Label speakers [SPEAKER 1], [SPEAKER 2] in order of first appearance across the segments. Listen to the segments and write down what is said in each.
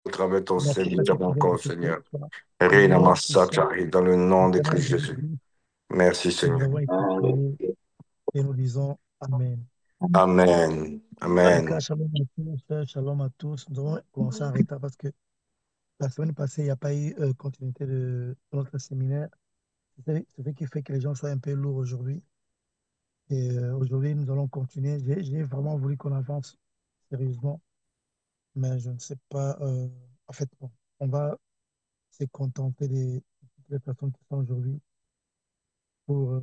[SPEAKER 1] travers ton
[SPEAKER 2] Merci parce que
[SPEAKER 1] serviteur
[SPEAKER 2] tu viens de
[SPEAKER 1] encore,
[SPEAKER 2] ce que
[SPEAKER 1] Seigneur.
[SPEAKER 2] soit
[SPEAKER 1] Reina
[SPEAKER 2] loué, tu sois
[SPEAKER 1] Massachari, dans le nom de
[SPEAKER 2] éternel
[SPEAKER 1] Christ Jésus.
[SPEAKER 2] Jésus.
[SPEAKER 1] Merci,
[SPEAKER 2] Et nous
[SPEAKER 1] Seigneur.
[SPEAKER 2] avons été priés et nous disons Amen.
[SPEAKER 1] Amen.
[SPEAKER 2] En tout cas,
[SPEAKER 1] Amen.
[SPEAKER 2] shalom à tous, shalom à tous. Nous avons commencé en retard parce que la semaine passée, il n'y a pas eu continuité de notre séminaire. C'est ce qui fait que les gens soient un peu lourds aujourd'hui. Et aujourd'hui, nous allons continuer. J'ai vraiment voulu qu'on avance sérieusement, mais je ne sais pas. En fait, bon, on va se contenter de toutes les personnes qui sont aujourd'hui pour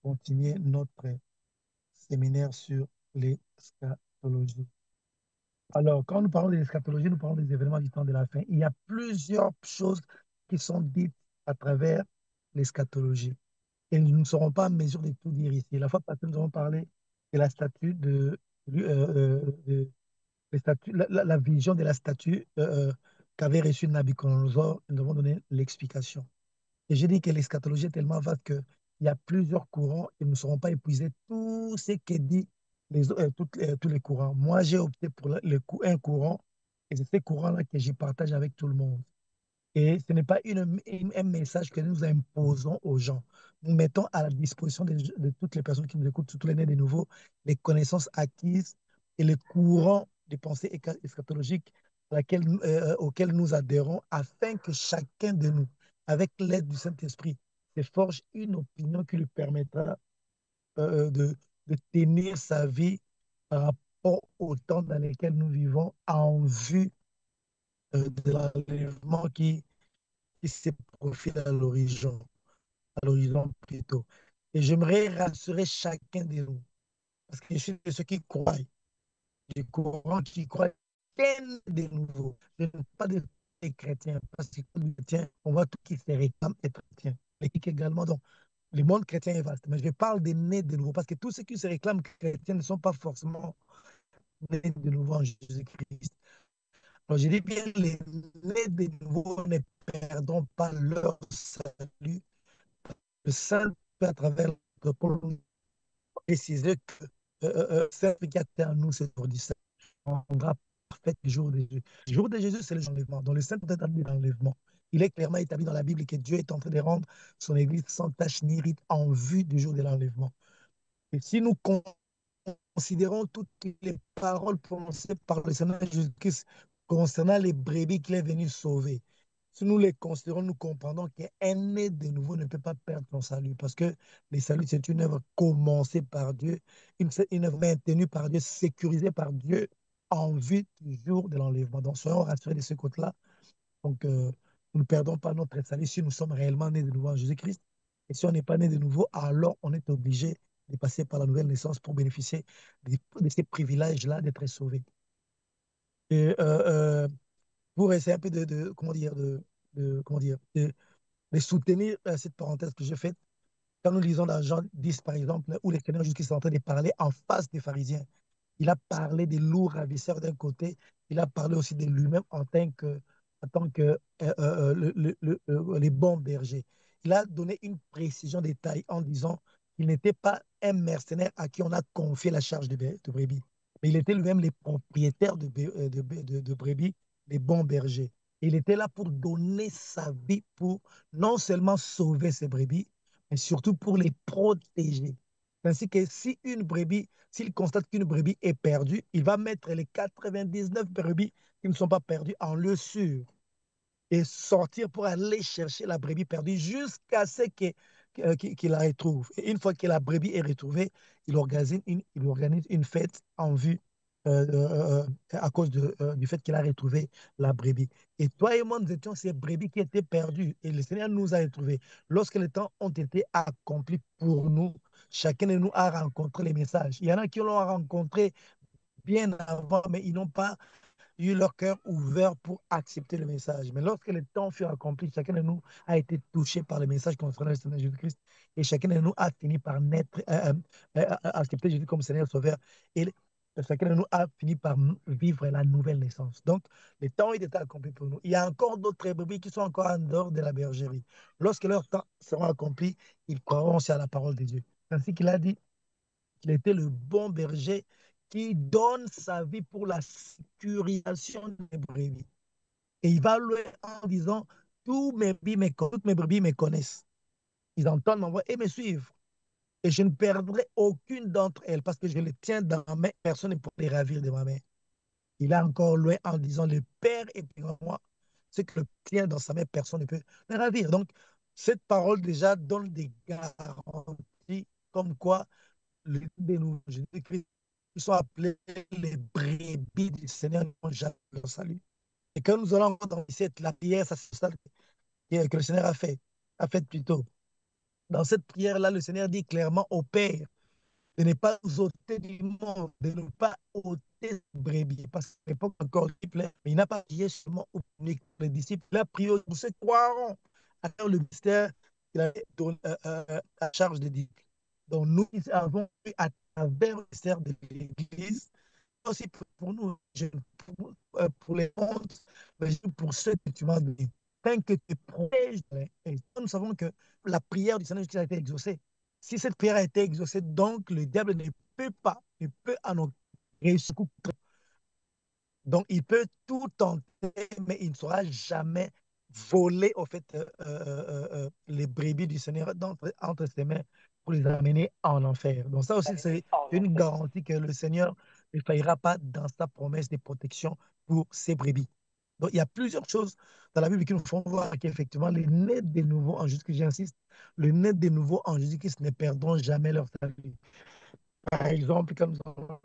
[SPEAKER 2] continuer notre séminaire sur l'eschatologie. Alors, quand nous parlons de l'eschatologie, nous parlons des événements du temps de la fin. Il y a plusieurs choses qui sont dites à travers l'eschatologie. Et nous ne serons pas en mesure de tout dire ici. La fois passée, nous avons parlé de la statue la vision de la statue qu'avait reçue Nabucodonosor. Nous avons donné l'explication. Et j'ai dit que l'eschatologie est tellement vaste qu'il y a plusieurs courants et nous ne saurons pas épuiser tout ce que dit tous les courants. Moi, j'ai opté pour un courant et c'est ce courant-là que je partage avec tout le monde. Et ce n'est pas un message que nous imposons aux gens. Nous mettons à la disposition de toutes les personnes qui nous écoutent, surtout les nés de nouveau, les connaissances acquises et les courants de pensée eschatologique auxquels nous adhérons afin que chacun de nous, avec l'aide du Saint-Esprit, se forge une opinion qui lui permettra de tenir sa vie par rapport au temps dans lequel nous vivons en vue de l'enlèvement qui se profile à l'horizon plutôt. Et j'aimerais rassurer chacun de nous, parce que je suis de ceux qui croient, des courants qui croient rien de nouveau. Je ne parle pas des chrétiens, parce que les chrétiens, on voit tout qui se réclament être chrétiens. L'éthique également, donc, le monde chrétien est vaste, mais je parle des nés de nouveau, parce que tous ceux qui se réclament chrétiens ne sont pas forcément nés de nouveau en Jésus-Christ. Alors, je dis bien, les nés de nouveau ne perdront pas leur salut. Le Saint peut, à travers le Paul, préciser que celle qui a en nous, c'est pour dire ça, rendra parfait le jour de Jésus. Le jour de Jésus, c'est le jour de l'enlèvement. Donc, le Saint peut être établi dans l'enlèvement. Il est clairement établi dans la Bible que Dieu est en train de rendre son Église sans tache ni rite en vue du jour de l'enlèvement. Et si nous considérons toutes les paroles prononcées par le Seigneur Jésus-Christ concernant les brebis qu'il est venu sauver, si nous les considérons, nous comprendrons qu'un né de nouveau ne peut pas perdre son salut parce que le salut, c'est une œuvre commencée par Dieu, une œuvre maintenue par Dieu, sécurisée par Dieu en vue du jour de l'enlèvement. Donc, soyons rassurés de ce côté-là. Donc, nous ne perdons pas notre salut si nous sommes réellement nés de nouveau en Jésus-Christ. Et si on n'est pas né de nouveau, alors on est obligé de passer par la nouvelle naissance pour bénéficier de ces privilèges-là d'être sauvé. Et pour essayer un peu comment dire, comment dire, de soutenir cette parenthèse que j'ai faite, quand nous lisons dans Jean 10, par exemple, où les Seigneur Jésus est en train de parler en face des pharisiens, il a parlé des loups ravisseurs d'un côté, il a parlé aussi de lui-même en tant que les bons bergers. Il a donné une précision des tailles en disant qu'il n'était pas un mercenaire à qui on a confié la charge de brebis, mais il était lui-même les propriétaires de brebis, les bons bergers. Il était là pour donner sa vie pour non seulement sauver ses brebis, mais surtout pour les protéger. Ainsi que si une brebis, s'il constate qu'une brebis est perdue, il va mettre les 99 brebis qui ne sont pas perdues en lieu sûr et sortir pour aller chercher la brebis perdue jusqu'à ce qu'il la retrouve. Et une fois que la brebis est retrouvée, il organise une fête en vue à cause du fait qu'il a retrouvé la brebis. Et toi et moi, nous étions ces brebis qui étaient perdues et le Seigneur nous a retrouvés. Lorsque les temps ont été accomplis pour nous, chacun de nous a rencontré les messages. Il y en a qui l'ont rencontré bien avant, mais ils n'ont pas eu leur cœur ouvert pour accepter le message. Mais lorsque le temps fut accompli, chacun de nous a été touché par le message concernant le Seigneur Jésus-Christ et chacun de nous a fini par accepter Jésus comme Seigneur Sauveur et chacun de nous a fini par vivre la nouvelle naissance. Donc, le temps est accompli pour nous. Il y a encore d'autres brebis qui sont encore en dehors de la bergerie. Lorsque leur temps sera accompli, ils croiront aussi à la parole de Dieu. Ainsi qu'il a dit, il était le bon berger qui donne sa vie pour la sécurisation des brebis. Et il va loin en disant, toutes mes brebis me connaissent. Ils entendent ma voix et me suivent. Et je ne perdrai aucune d'entre elles parce que je les tiens dans ma main. Personne ne peut les ravir de ma main. Il est encore loin en disant, le Père est plus grand que moi. Ce que le tient dans sa main, personne ne peut les ravir. Donc, cette parole déjà donne des garanties comme quoi les nouveaux Jésus-Christ, ils sont appelés les brebis du Seigneur, ils n'ont jamais leur salut. Et quand nous allons dans la prière, ça c'est ça que le Seigneur a fait plutôt. Dans cette prière-là, le Seigneur dit clairement au Père de ne pas nous ôter du monde, de ne pas ôter les brebis. Parce qu'à l'époque encore, il n'a pas prié seulement aux disciples, il a prié pour ceux qui croiront à travers le mystère qu'il a donné à charge des disciples. Donc nous avons eu à travers le mystère de l'Église, aussi pour nous, pour les mondes, mais pour ceux que tu m'as donnés. Tant que tu protèges, et nous savons que la prière du Seigneur a été exaucée. Si cette prière a été exaucée, donc le diable ne peut en réussir. Donc, il peut tout tenter, mais il ne saura jamais voler, au fait, les brebis du Seigneur entre ses mains pour les amener en enfer. Donc, ça aussi, c'est une garantie que le Seigneur ne faillira pas dans sa promesse de protection pour ses brebis. Donc, il y a plusieurs choses dans la Bible qui nous font voir qu'effectivement, les nés de nouveau en Jésus-Christ, j'insiste, les nés de nouveau en Jésus-Christ ne perdront jamais leur salut. Par exemple, comme dans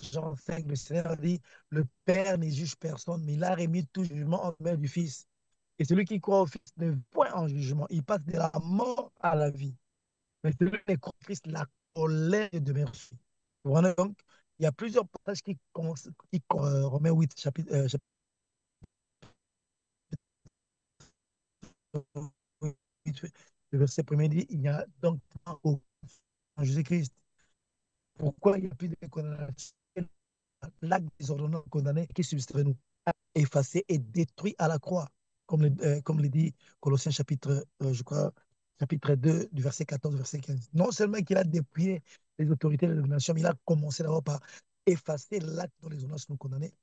[SPEAKER 2] Jean 5, le Seigneur dit, le Père ne juge personne, mais il a remis tout jugement en main du Fils. Et celui qui croit au Fils ne point en jugement. Il passe de la mort à la vie. Mais celui qui croit au Christ, la colère de merci. Voilà, donc, il y a plusieurs passages Romains 8, chapitre le verset premier dit, il y a donc en Jésus-Christ. Pourquoi il n'y a plus de condamnation? L'acte désordonnant condamné qui subsisterait nous, effacé et détruit à la croix, comme le dit Colossiens chapitre, je crois, chapitre 2, du verset 14 au verset 15. Non seulement qu'il a dépouillé les autorités de la domination, mais il a commencé d'abord par effacer l'acte dont les ordonnances nous condamnaient.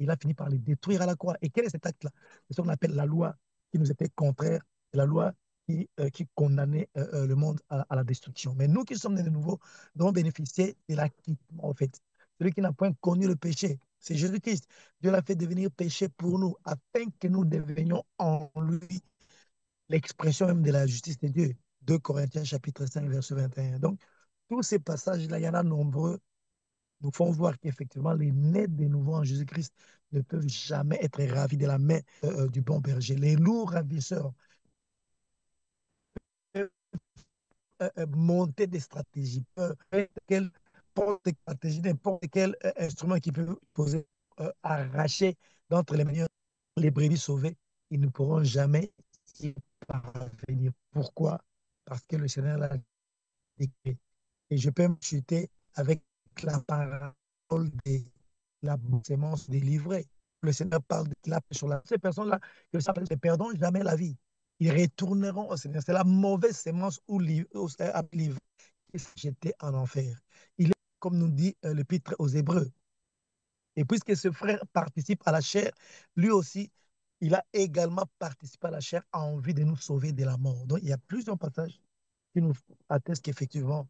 [SPEAKER 2] Il a fini par les détruire à la croix. Et quel est cet acte-là? C'est ce qu'on appelle la loi qui nous était contraire, la loi qui condamnait le monde à la destruction. Mais nous qui sommes nés de nouveau, devons bénéficier de l'acquittement, en fait. Celui qui n'a point connu le péché, c'est Jésus-Christ. Dieu l'a fait devenir péché pour nous, afin que nous devenions en lui l'expression même de la justice de Dieu. 2 Corinthiens chapitre 5, verset 21. Donc, tous ces passages-là, il y en a nombreux, nous font voir qu'effectivement, les nés de nouveau en Jésus-Christ ne peuvent jamais être ravis de la main du bon berger. Les loups ravisseurs peuvent monter des stratégies, peuvent quelle stratégie, n'importe quel instrument qui peut poser, arracher d'entre les meilleurs les brebis sauvées, ils ne pourront jamais y parvenir. Pourquoi? Parce que le Seigneur l'a décrété. Et je peux me chuter avec la parole de la sémence délivrée. Le Seigneur parle de la sur la. Ces personnes-là, que ça ne perdront jamais la vie. Ils retourneront au Seigneur. C'est la mauvaise sémence ou livre qui s'est jetée en enfer. Il est, comme nous dit l'Épître aux Hébreux, et puisque ce frère participe à la chair, lui aussi, il a également participé à la chair en envie de nous sauver de la mort. Donc, il y a plusieurs passages qui nous attestent qu'effectivement,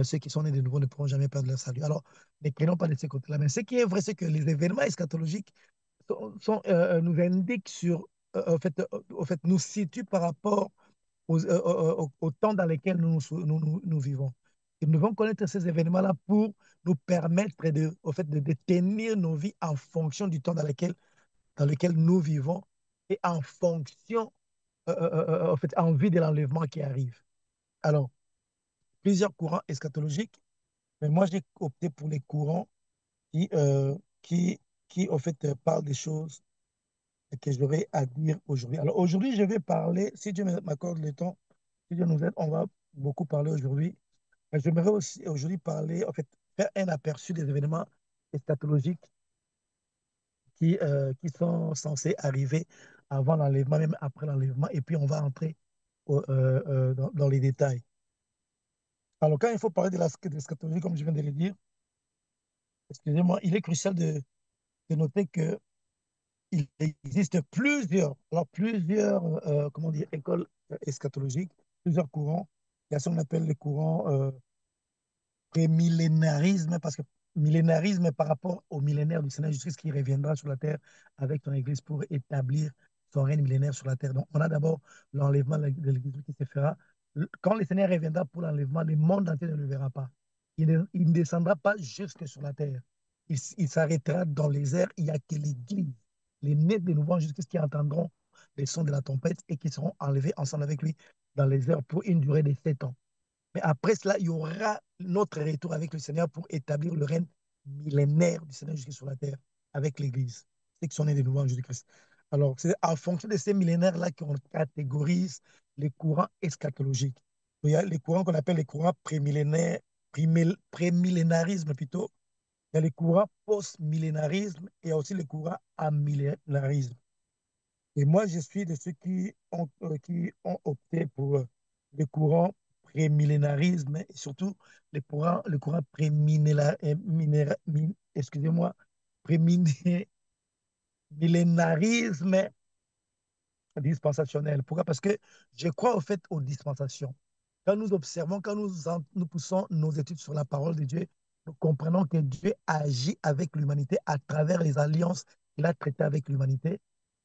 [SPEAKER 2] ceux qui sont nés de nouveau ne pourront jamais perdre leur salut. Alors, ne craignons pas de ce côté-là. Mais ce qui est vrai, c'est que les événements eschatologiques nous indiquent sur, au fait, nous situent par rapport au temps dans lequel nous vivons. Et nous devons connaître ces événements-là pour nous permettre au fait, de détenir nos vies en fonction du temps dans lequel nous vivons et en fonction, en fait, en vue de l'enlèvement qui arrive. Alors, plusieurs courants eschatologiques, mais moi j'ai opté pour les courants qui, euh, qui, qui au fait, parlent des choses que j'aurais à dire aujourd'hui. Alors, aujourd'hui, je vais parler, si Dieu m'accorde le temps, si Dieu nous aide, on va beaucoup parler aujourd'hui. Mais j'aimerais aussi aujourd'hui parler, en fait, faire un aperçu des événements eschatologiques qui sont censés arriver avant l'enlèvement, même après l'enlèvement, et puis on va entrer dans les détails. Alors, quand il faut parler de l'eschatologie, comme je viens de le dire, excusez-moi, il est crucial de noter que il existe plusieurs, comment dire, écoles eschatologiques, plusieurs courants. Il y a ce qu'on appelle les courants pré-millénarisme, parce que millénarisme par rapport au millénaire du Seigneur Jésus-Christ qui reviendra sur la terre avec son Église pour établir son règne millénaire sur la terre. Donc, on a d'abord l'enlèvement de l'Église qui se fera. Quand le Seigneur reviendra pour l'enlèvement, le monde entier ne le verra pas. Il ne descendra pas jusque sur la terre. Il s'arrêtera dans les airs. Il n'y a que l'Église, les nés de nouveau en Jésus-Christ qui entendront les sons de la tempête et qui seront enlevés ensemble avec lui dans les airs pour une durée de 7 ans. Mais après cela, il y aura notre retour avec le Seigneur pour établir le règne millénaire du Seigneur Jésus sur la terre avec l'Église, ceux qui sont nés de nouveau en Jésus-Christ. Alors, c'est en fonction de ces millénaires-là qu'on catégorise les courants eschatologiques. Il y a les courants qu'on appelle les courants prémillénaires, prémillénarisme plutôt. Il y a les courants post-millénarisme et il y a aussi les courants amillénarisme. Et moi, je suis de ceux qui ont opté pour les courants prémillénarisme et surtout les courants excusez-moi, prémillénarisme dispensationnel. Pourquoi? Parce que je crois au fait aux dispensations. Quand nous observons, quand nous poussons nos études sur la parole de Dieu, nous comprenons que Dieu agit avec l'humanité à travers les alliances qu'il a traitées avec l'humanité.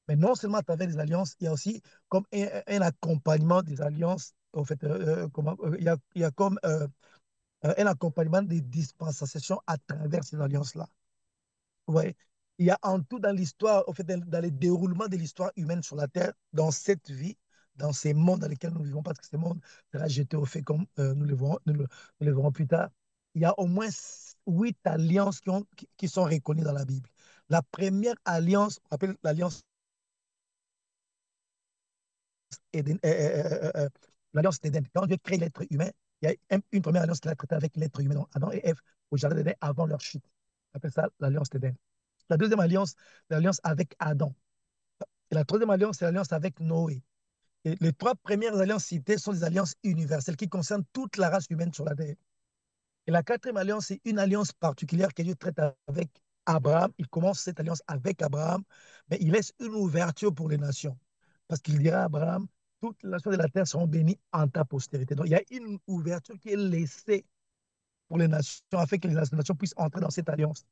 [SPEAKER 2] Mais non seulement à travers les alliances, il y a aussi comme un accompagnement des alliances. En fait, il y a comme un accompagnement des dispensations à travers ces alliances-là. Ouais. Il y a en tout dans l'histoire, en fait, dans le déroulement de l'histoire humaine sur la Terre, dans cette vie, dans ces mondes dans lesquels nous vivons, parce que ces mondes sera jeté au fait comme nous le verrons plus tard. Il y a au moins 8 alliances qui sont reconnues dans la Bible. La première alliance, on appelle l'alliance l'alliance d'Éden. Quand Dieu crée l'être humain, il y a une première alliance qu'il a traitée avec l'être humain, donc Adam et Ève, au jardin d'Éden avant leur chute. On appelle ça l'alliance d'Éden. La deuxième alliance, c'est l'alliance avec Adam. Et la troisième alliance, c'est l'alliance avec Noé. Et les 3 premières alliances citées sont des alliances universelles qui concernent toute la race humaine sur la terre. Et la quatrième alliance, c'est une alliance particulière que Dieu traite avec Abraham. Il commence cette alliance avec Abraham, mais il laisse une ouverture pour les nations. Parce qu'il dira à Abraham, toutes les nations de la terre seront bénies en ta postérité. Donc il y a une ouverture qui est laissée pour les nations, afin que les nations puissent entrer dans cette alliance.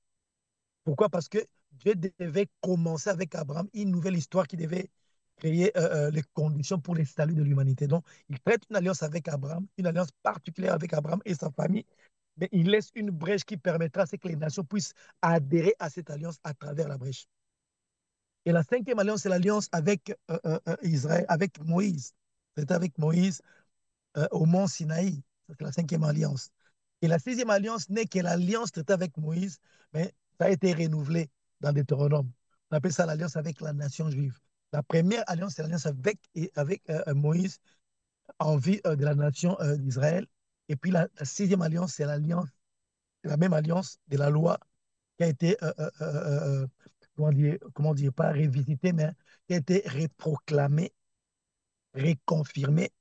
[SPEAKER 2] Pourquoi? Parce que Dieu devait commencer avec Abraham une nouvelle histoire qui devait créer les conditions pour le salut de l'humanité. Donc, il traite une alliance avec Abraham, une alliance particulière avec Abraham et sa famille, mais il laisse une brèche qui permettra à ce que les nations puissent adhérer à cette alliance à travers la brèche. Et la cinquième alliance, c'est l'alliance avec Israël, avec Moïse. C'est avec Moïse au mont Sinaï. C'est la cinquième alliance. Et la sixième alliance n'est que l'alliance traitée avec Moïse, mais ça a été renouvelé dans Deutéronome. On appelle ça l'alliance avec la nation juive. La première alliance, c'est l'alliance avec Moïse en vue de la nation d'Israël. Et puis la sixième alliance, c'est la même alliance de la loi qui a été, comment dire, pas révisitée, mais qui a été réproclamée, réconfirmée.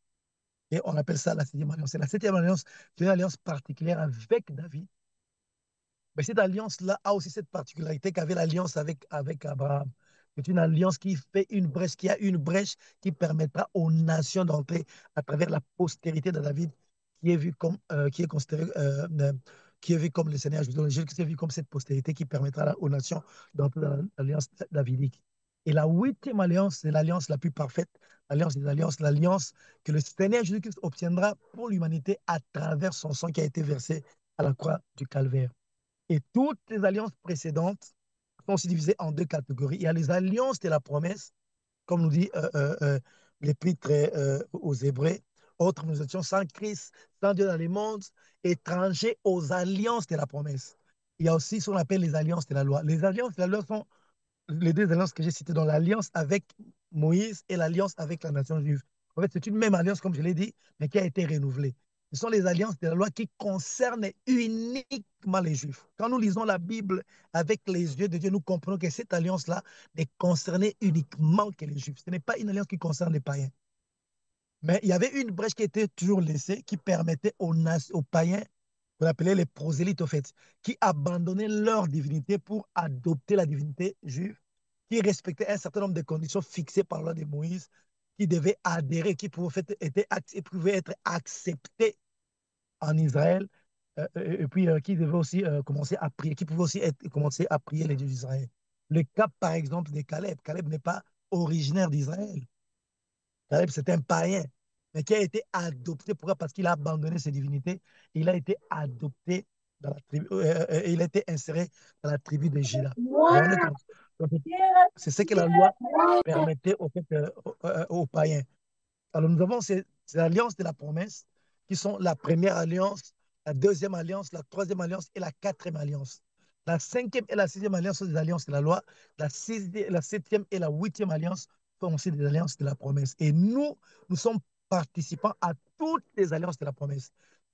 [SPEAKER 2] Et on appelle ça la sixième alliance. Et la septième alliance, c'est une alliance particulière avec David. Mais cette alliance-là a aussi cette particularité qu'avait l'alliance avec Abraham. C'est une alliance qui a une brèche qui permettra aux nations d'entrer à travers la postérité de David, qui est vu comme, qui est considéré, qui est vu comme le Seigneur Jésus, qui est vu comme cette postérité qui permettra aux nations d'entrer dans l'alliance davidique. Et la huitième alliance, c'est l'alliance la plus parfaite, l'alliance des alliances, l'alliance que le Seigneur Jésus-Christ obtiendra pour l'humanité à travers son sang qui a été versé à la croix du Calvaire. Et toutes les alliances précédentes sont aussi divisées en 2 catégories. Il y a les alliances de la promesse, comme nous dit l'Épître aux Hébreux. Autres, nous étions sans Christ, sans Dieu dans les mondes, étrangers aux alliances de la promesse. Il y a aussi ce qu'on appelle les alliances de la loi. Les alliances de la loi sont les 2 alliances que j'ai citées, dans l'alliance avec Moïse et l'alliance avec la nation juive. En fait, c'est une même alliance, comme je l'ai dit, mais qui a été renouvelée. Ce sont les alliances de la loi qui concernent uniquement les Juifs. Quand nous lisons la Bible avec les yeux de Dieu, nous comprenons que cette alliance-là n'est concernée uniquement que les Juifs. Ce n'est pas une alliance qui concerne les païens. Mais il y avait une brèche qui était toujours laissée, qui permettait aux païens, qu'on appelait les prosélytes, au fait, qui abandonnaient leur divinité pour adopter la divinité juive. qui respectaient un certain nombre de conditions fixées par la loi de Moïse, qui devaient adhérer, qui pouvaient être acceptés en Israël, et puis qui devaient aussi commencer à prier, qui pouvaient aussi commencer à prier les dieux d'Israël. Le cas, par exemple, de Caleb. Caleb n'est pas originaire d'Israël. Caleb, c'est un païen, mais qui a été adopté. Pourquoi? Parce qu'il a abandonné ses divinités. Il a été adopté dans la tribu, il a été inséré dans la tribu de Juda. Vous vous rendez compte? Donc, c'est ce que la loi permettait aux païens. Alors, nous avons ces alliances de la promesse qui sont la première alliance, la deuxième alliance, la troisième alliance et la quatrième alliance. La cinquième et la sixième alliance sont des alliances de la loi. La septième et la huitième alliance sont aussi des alliances de la promesse. Et nous sommes participants à toutes les alliances de la promesse.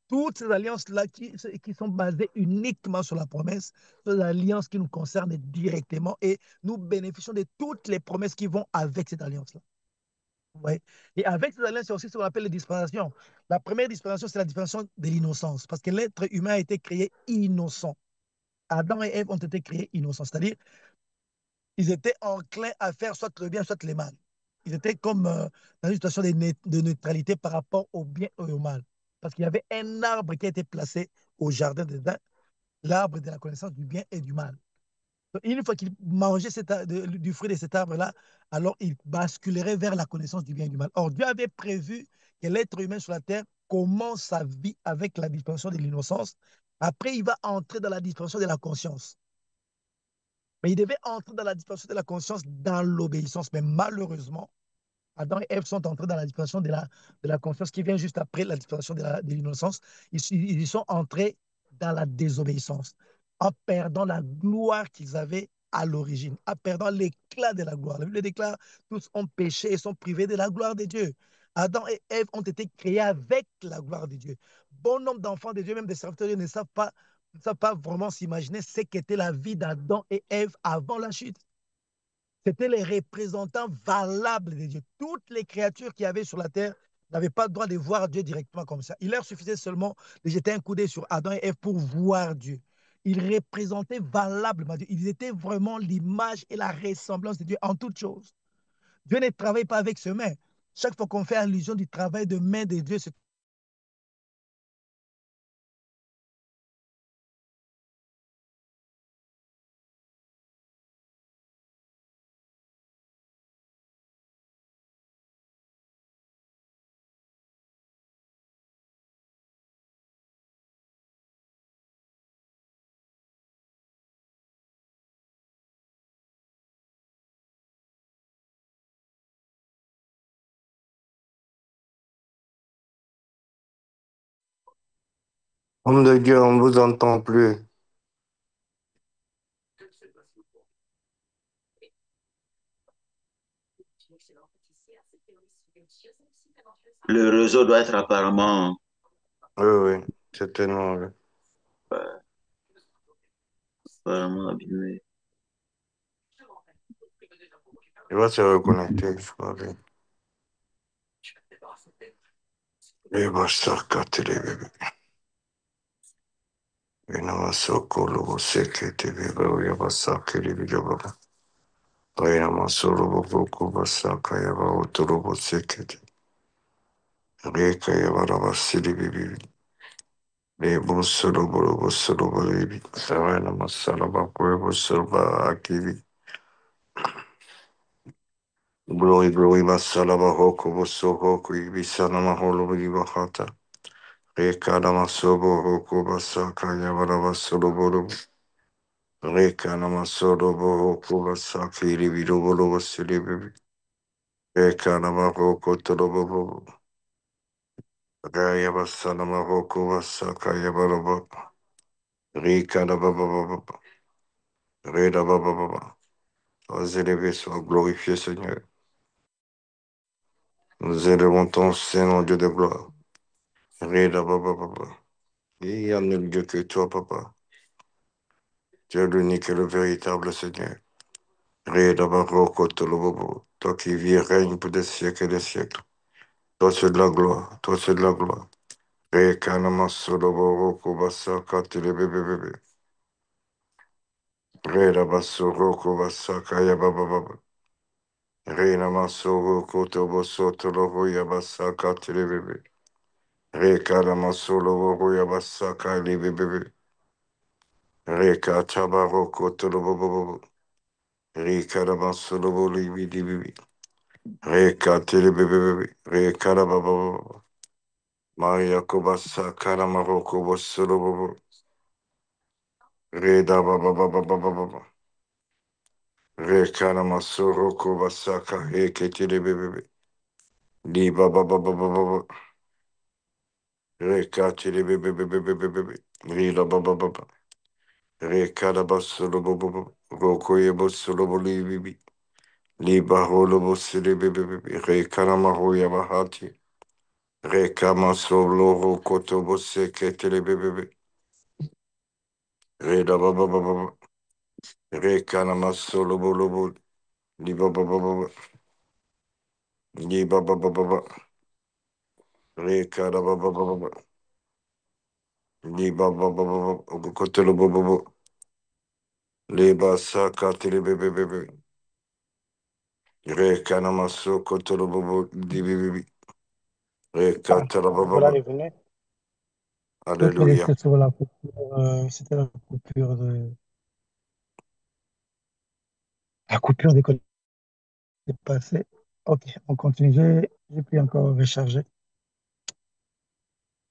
[SPEAKER 2] Toutes ces alliances-là qui sont basées uniquement sur la promesse, sont des alliances qui nous concernent directement et nous bénéficions de toutes les promesses qui vont avec cette alliance-là. Ouais. Et avec ces alliances, c'est aussi ce qu'on appelle les dispensations. La première dispensation, c'est la dispensation de l'innocence, parce que l'être humain a été créé innocent. Adam et Ève ont été créés innocents, c'est-à-dire ils étaient enclins à faire soit le bien, soit le mal. Ils étaient comme dans une situation de neutralité par rapport au bien et au mal. Parce qu'il y avait un arbre qui a été placé au jardin d'Éden, l'arbre de la connaissance du bien et du mal. Donc, une fois qu'il mangeait du fruit de cet arbre-là, alors il basculerait vers la connaissance du bien et du mal. Or, Dieu avait prévu que l'être humain sur la terre commence sa vie avec la dispensation de l'innocence. Après, il va entrer dans la dispensation de la conscience. Mais il devait entrer dans la dispensation de la conscience dans l'obéissance. Mais malheureusement, Adam et Ève sont entrés dans la dispensation de la conscience qui vient juste après la dispensation de l'innocence. Ils sont entrés dans la désobéissance en perdant la gloire qu'ils avaient à l'origine, en perdant l'éclat de la gloire. La Bible déclare, tous ont péché et sont privés de la gloire de Dieu. Adam et Ève ont été créés avec la gloire de Dieu. Bon nombre d'enfants de Dieu, même des serviteurs de Dieu, ne savent pas vraiment s'imaginer ce qu'était la vie d'Adam et Ève avant la chute. C'était les représentants valables de Dieu. Toutes les créatures qui avaient sur la terre n'avaient pas le droit de voir Dieu directement comme ça. Il leur suffisait seulement de jeter un coup d'œil sur Adam et Ève pour voir Dieu. Ils représentaient valablement Dieu. Ils étaient vraiment l'image et la ressemblance de Dieu en toutes choses. Dieu ne travaille pas avec ses mains. Chaque fois qu'on fait allusion du travail de main de Dieu, c'est
[SPEAKER 1] Homme de Dieu, on ne vous entend plus.
[SPEAKER 3] Le réseau doit être apparemment
[SPEAKER 1] Oui, oui, certainement. Oui.
[SPEAKER 3] apparemment abîmé.
[SPEAKER 1] Il va se reconnecter, je crois. Oui. Et bah, ça, quand il est bébé. Et non, ça, qu'on le sait que t'es bébé, oui, bah, ça, qu'il est bébé, bah. Oui, non, ça, le beaucoup, bah, ça, quand il va autour, bah, c'est que t'es. Oui, quand il va là-bas, c'est les bébés. Les bons solo, bah, solo, bah, les bébés. Ça va, non, ça, là-bas, quoi, bah, solo, bah, activé. Glory, glory, masala, bah, hoko, bah, so, hoko, ibisa, nama, holo, bah, hata. Rekana masobo hoko basaka yabaraba solobo. Rekana masolobo hoko basaka iribirobo basilibi. Rekana mahoko tolobo. Raya basana mahoko basaka yabaraba. Rekana baba baba. Reda baba baba. Sois élevé, sois glorifié, Seigneur. Nous élevons ton Saint, Dieu de gloire. Reda baba baba. Il y a nul Dieu que toi, papa. Tu es l'unique et le véritable Seigneur. Rédabarokotolobobo. Toi qui vis et règne pour des siècles et des siècles. Toi c'est de la gloire. Toi c'est de la gloire. Rekanamasoloborokobasakatelebebebebe. Reda basoro kubasaka yababa. Rena masoro kotobo soto lobo yabasaka tilibebe. Reka masolo lobo yabasaka libebe. Reka tabaro kotolobo. Reka masolo lobo libidibi. Reka tilibebe. Reka baba. Maria kubasaka maroko bosolo. Reda baba. Reka masoro kubasaka heke tilibebe. Li baba. Reka tilibebe. Rila baba. Reka basolo. Roko yebosolo libibi. Liba holobo silibebe. Reka maho yabahati. Reka masolo kotobo seke tilibebe. Reda baba. Reka masolo bolobo. Liba baba. Liba baba. Reka baba. Liba baba. Kotolo baba. Liba saka tilibebe. Reka maso kotolo baba. Libibi. Reka
[SPEAKER 2] Ah, voilà
[SPEAKER 1] baba.
[SPEAKER 2] les venez. Je peux
[SPEAKER 1] Alléluia.
[SPEAKER 2] laisser sur la coupure. C'était la coupure des collègues passée. Ok, on continue. J'ai pu encore recharger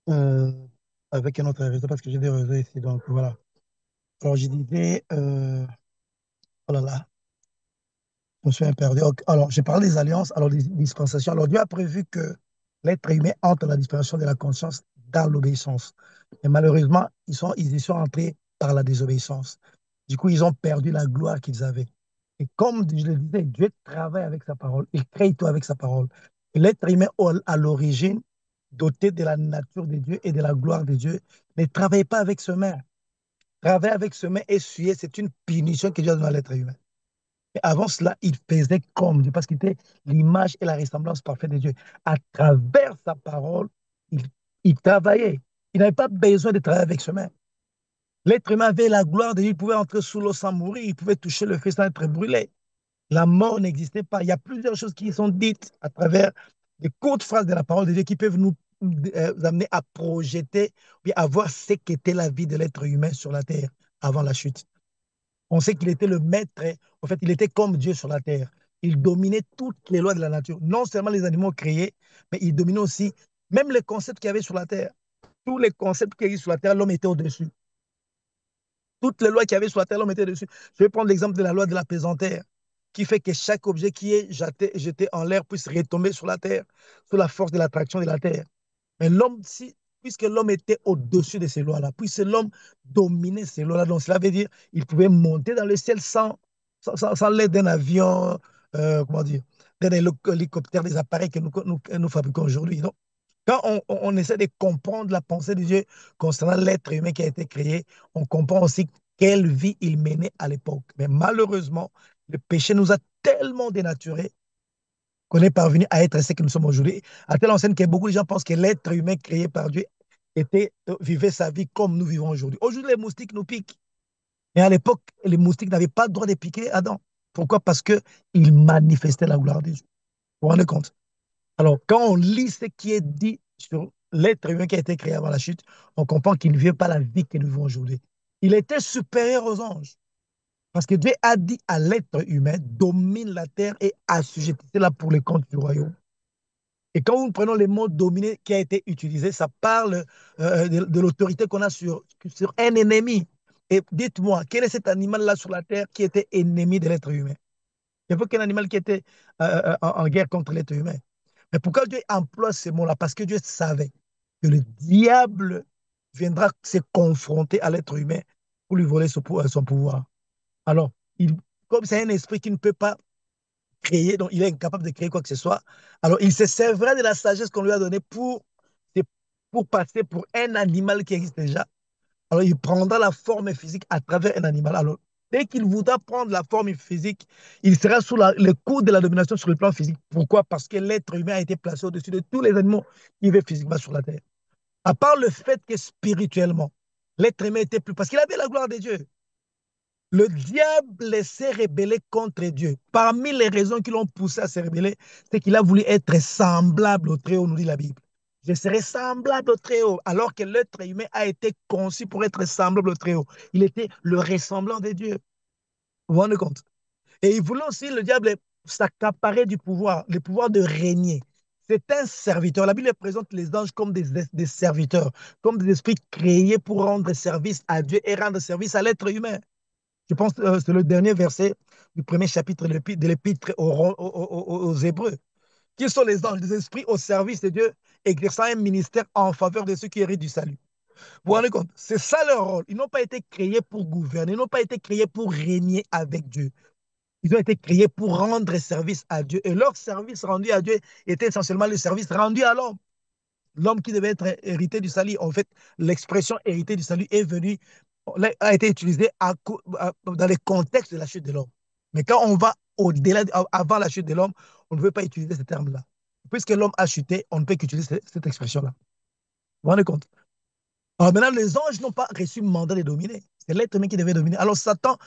[SPEAKER 2] euh, avec un autre réseau parce que j'ai des réseaux ici. Donc voilà. Alors je disais, oh là là, je me suis un perdu. Ok, alors, je parle des alliances, alors des dispensations. Alors Dieu a prévu que l'être humain entre la dispensation de la conscience dans l'obéissance. Mais malheureusement, ils y sont entrés par la désobéissance. Du coup, ils ont perdu la gloire qu'ils avaient. Et comme je le disais, Dieu travaille avec sa parole. Il crée tout avec sa parole. Et l'être humain, à l'origine, doté de la nature de Dieu et de la gloire de Dieu, ne travaille pas avec ses mains. Travailler avec ses mains essuyées, c'est une punition que Dieu a donnée à l'être humain. Mais avant cela, il faisait comme Dieu, parce qu'il était l'image et la ressemblance parfaite de Dieu. À travers sa parole, il, il travaillait. Il n'avait pas besoin de travailler avec ses mains. L'être humain avait la gloire de Dieu. Il pouvait entrer sous l'eau sans mourir. Il pouvait toucher le feu sans être brûlé. La mort n'existait pas. Il y a plusieurs choses qui sont dites à travers des courtes phrases de la parole de Dieu qui peuvent nous amener à projeter, puis à voir ce qu'était la vie de l'être humain sur la terre avant la chute. On sait qu'il était le maître. En fait, il était comme Dieu sur la terre. Il dominait toutes les lois de la nature. Non seulement les animaux créés, mais il dominait aussi même les concepts qu'il y avait sur la terre. Tous les concepts qui existent sur la terre, l'homme était au-dessus. Toutes les lois qu'il y avait sur la terre, l'homme était dessus. Je vais prendre l'exemple de la loi de la pesanteur, qui fait que chaque objet qui est jeté en l'air puisse retomber sur la terre, sous la force de l'attraction de la terre. Mais l'homme, puisque l'homme était au-dessus de ces lois-là, puisque l'homme dominait ces lois-là, donc cela veut dire qu'il pouvait monter dans le ciel sans l'aide d'un avion, comment dire, d'un hélicoptère, des appareils que nous fabriquons aujourd'hui. Donc, quand on essaie de comprendre la pensée de Dieu concernant l'être humain qui a été créé, on comprend aussi quelle vie il menait à l'époque. Mais malheureusement, le péché nous a tellement dénaturés qu'on est parvenu à être ce que nous sommes aujourd'hui. À telle enseigne que beaucoup de gens pensent que l'être humain créé par Dieu vivait sa vie comme nous vivons aujourd'hui. Aujourd'hui, les moustiques nous piquent. Mais à l'époque, les moustiques n'avaient pas le droit de piquer Adam. Pourquoi? Parce qu'ils manifestaient la gloire de Dieu. Vous vous rendez compte? Alors, quand on lit ce qui est dit sur l'être humain qui a été créé avant la chute, on comprend qu'il ne vit pas la vie que nous vivons aujourd'hui. Il était supérieur aux anges. Parce que Dieu a dit à l'être humain, domine la terre et assujettissez-la pour les comptes du royaume. Et quand nous prenons le mot dominer qui a été utilisé, ça parle de l'autorité qu'on a sur un ennemi. Et dites-moi, quel est cet animal-là sur la terre qui était ennemi de l'être humain? Il n'y a aucun animal qui était en guerre contre l'être humain. Mais pourquoi Dieu emploie ce mot-là? Parce que Dieu savait que le diable viendra se confronter à l'être humain pour lui voler son pouvoir. Alors, comme c'est un esprit qui ne peut pas créer, donc il est incapable de créer quoi que ce soit, alors il se servira de la sagesse qu'on lui a donnée pour passer pour un animal qui existe déjà. Alors il prendra la forme physique à travers un animal. Alors, dès qu'il voudra prendre la forme physique, il sera sous le coup de la domination sur le plan physique. Pourquoi? Parce que l'être humain a été placé au-dessus de tous les animaux qui vivent physiquement sur la terre. À part le fait que spirituellement, l'être humain était plus... Parce qu'il avait la gloire de Dieu. Le diable s'est rébellé contre Dieu. Parmi les raisons qui l'ont poussé à se rébeller, c'est qu'il a voulu être semblable au Très-Haut, nous dit la Bible. Je serai semblable au Très-Haut, alors que l'être humain a été conçu pour être semblable au Très-Haut. Il était le ressemblant de Dieu. Vous vous rendez compte? Et il voulait aussi, le diable, s'accaparer du pouvoir, le pouvoir de régner. C'est un serviteur. La Bible présente les anges comme des serviteurs, comme des esprits créés pour rendre service à Dieu et rendre service à l'être humain. Je pense que c'est le dernier verset du premier chapitre de l'épître aux Hébreux. Qui sont les anges, des esprits au service de Dieu, exerçant un ministère en faveur de ceux qui héritent du salut. Vous vous rendez compte? C'est ça leur rôle. Ils n'ont pas été créés pour gouverner, ils n'ont pas été créés pour régner avec Dieu. Ils ont été créés pour rendre service à Dieu. Et leur service rendu à Dieu était essentiellement le service rendu à l'homme. L'homme qui devait être hérité du salut. En fait, l'expression hérité du salut est venue, a été utilisée dans le contexte de la chute de l'homme. Mais quand on va au-delà, avant la chute de l'homme, on ne veut pas utiliser ce terme-là. Puisque l'homme a chuté, on ne peut qu'utiliser cette expression-là. Vous vous rendez compte? Alors maintenant, les anges n'ont pas reçu le mandat de dominer. C'est l'être humain qui devait dominer. Alors Satan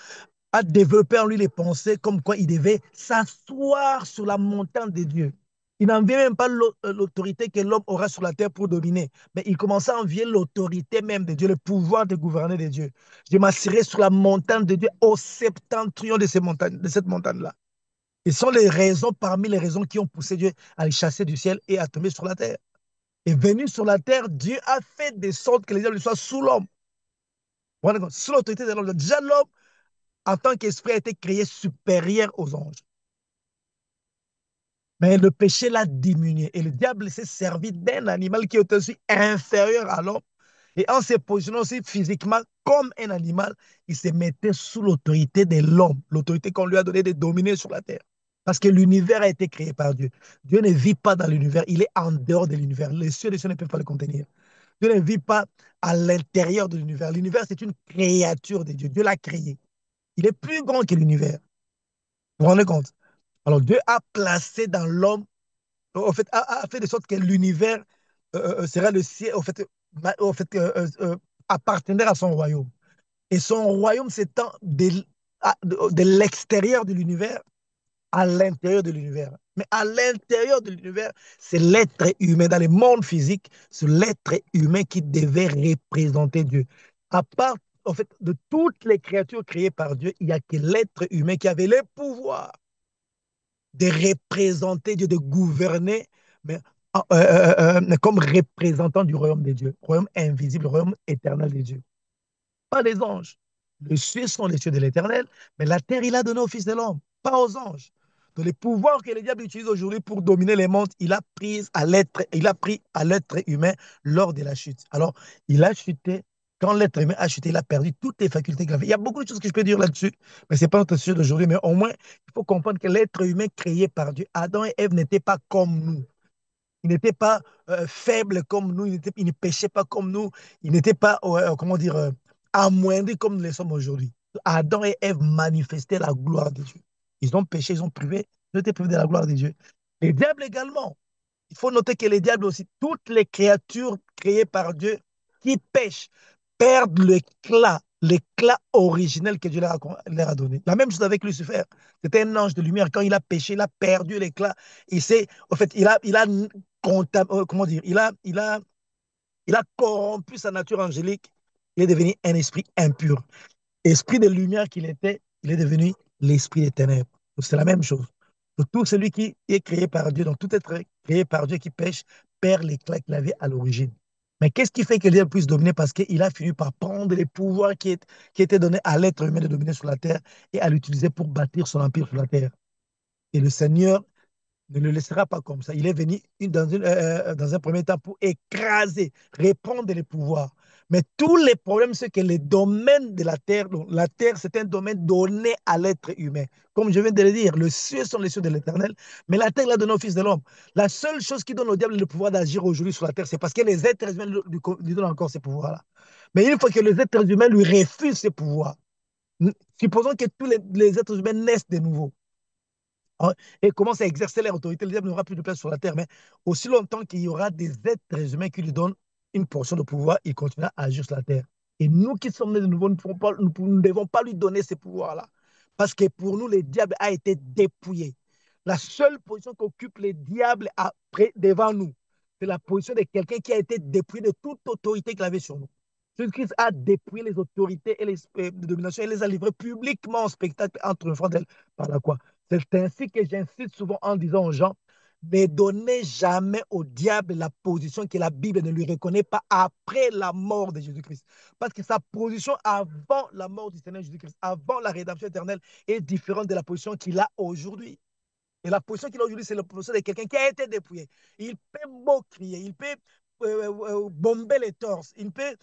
[SPEAKER 2] a développé en lui les pensées comme quoi il devait s'asseoir sur la montagne de Dieu. Il n'enviait même pas l'autorité que l'homme aura sur la terre pour dominer, mais il commençait à envier l'autorité même de Dieu, le pouvoir de gouverner de Dieu. Je m'assurerai sur la montagne de Dieu au septentrion de cette montagne-là. Et ce sont les raisons, parmi les raisons qui ont poussé Dieu à le chasser du ciel et à tomber sur la terre. Et venu sur la terre, Dieu a fait de sorte que les diables soient sous l'homme. Sous l'autorité de l'homme. Déjà, l'homme, en tant qu'esprit, a été créé supérieur aux anges. Mais le péché l'a diminué. Et le diable s'est servi d'un animal qui est aussi inférieur à l'homme. Et en se positionnant aussi physiquement comme un animal, il se mettait sous l'autorité de l'homme, l'autorité qu'on lui a donnée de dominer sur la terre. Parce que l'univers a été créé par Dieu. Dieu ne vit pas dans l'univers, il est en dehors de l'univers. Les cieux et les cieux ne peuvent pas le contenir. Dieu ne vit pas à l'intérieur de l'univers. L'univers, c'est une créature de Dieu. Dieu l'a créé. Il est plus grand que l'univers. Vous vous rendez compte? Alors Dieu a placé dans l'homme, en fait, a fait de sorte que l'univers sera le ciel, en fait appartenir à son royaume. Et son royaume s'étend de l'extérieur de l'univers à l'intérieur de l'univers. Mais à l'intérieur de l'univers, c'est l'être humain. Dans le monde physique, c'est l'être humain qui devait représenter Dieu. À part, en fait, de toutes les créatures créées par Dieu, il n'y a que l'être humain qui avait le pouvoir de représenter Dieu, de gouverner, mais comme représentant du royaume de Dieu, royaume invisible, royaume éternel de Dieu. Pas les anges. Les cieux sont les cieux de l'éternel, mais la terre, il a donné au Fils de l'homme, pas aux anges. Donc, les pouvoirs que le diable utilise aujourd'hui pour dominer les mondes, il a pris à l'être humain lors de la chute. Alors, il a chuté. Quand l'être humain a chuté, il a perdu toutes les facultés qu'il avait. Il y a beaucoup de choses que je peux dire là-dessus, mais ce n'est pas notre sujet d'aujourd'hui. Mais au moins, il faut comprendre que l'être humain créé par Dieu, Adam et Ève n'étaient pas comme nous. Ils n'étaient pas faibles comme nous, ils ne péchaient pas comme nous, ils n'étaient pas, comment dire, amoindris comme nous le sommes aujourd'hui. Adam et Ève manifestaient la gloire de Dieu. Ils ont péché, ils ont été privés de la gloire de Dieu. Les diables également. Il faut noter que les diables aussi, toutes les créatures créées par Dieu qui pêchent, perdent l'éclat originel que Dieu leur a donné. La même chose avec Lucifer. C'était un ange de lumière. Quand il a péché, il a perdu l'éclat. En fait, comment dire, il a corrompu sa nature angélique. Il est devenu un esprit impur. Esprit de lumière qu'il était, il est devenu l'esprit des ténèbres. C'est la même chose. Donc, tout celui qui est créé par Dieu, donc tout être créé par Dieu qui pêche, perd l'éclat qu'il avait à l'origine. Mais qu'est-ce qui fait que Dieu puisse dominer? Parce qu'il a fini par prendre les pouvoirs qui étaient donnés à l'être humain de dominer sur la terre et à l'utiliser pour bâtir son empire sur la terre. Et le Seigneur ne le laissera pas comme ça. Il est venu dans un premier temps pour écraser, reprendre les pouvoirs. Mais tous les problèmes, c'est que les domaines de donc la terre, c'est un domaine donné à l'être humain. Comme je viens de le dire, les cieux sont les cieux de l'éternel, mais la terre l'a donné au Fils de l'homme. La seule chose qui donne au diable le pouvoir d'agir aujourd'hui sur la terre, c'est parce que les êtres humains lui donnent encore ces pouvoirs-là. Mais une fois que les êtres humains lui refusent ces pouvoirs, supposons que tous les êtres humains naissent de nouveau, hein, et commence à exercer leur autorité, le diable n'aura plus de place sur la terre. Mais aussi longtemps qu'il y aura des êtres humains qui lui donnent une portion de pouvoir, il continuera à agir sur la terre. Et nous qui sommes nés de nouveau, nous ne devons pas lui donner ces pouvoirs-là. Parce que pour nous, le diable a été dépouillé. La seule position qu'occupe le diable devant nous, c'est la position de quelqu'un qui a été dépouillé de toute autorité qu'il avait sur nous. Jésus-Christ a dépouillé les autorités et les de domination et les a livrés publiquement en spectacle entre les d'elle par la croix. C'est ainsi que j'insiste souvent en disant aux gens, ne donnez jamais au diable la position que la Bible ne lui reconnaît pas après la mort de Jésus-Christ. Parce que sa position avant la mort du Seigneur Jésus-Christ, avant la rédemption éternelle, est différente de la position qu'il a aujourd'hui. Et la position qu'il a aujourd'hui, c'est la position de quelqu'un qui a été dépouillé. Il peut beau crier, il peut bomber les torses, il peut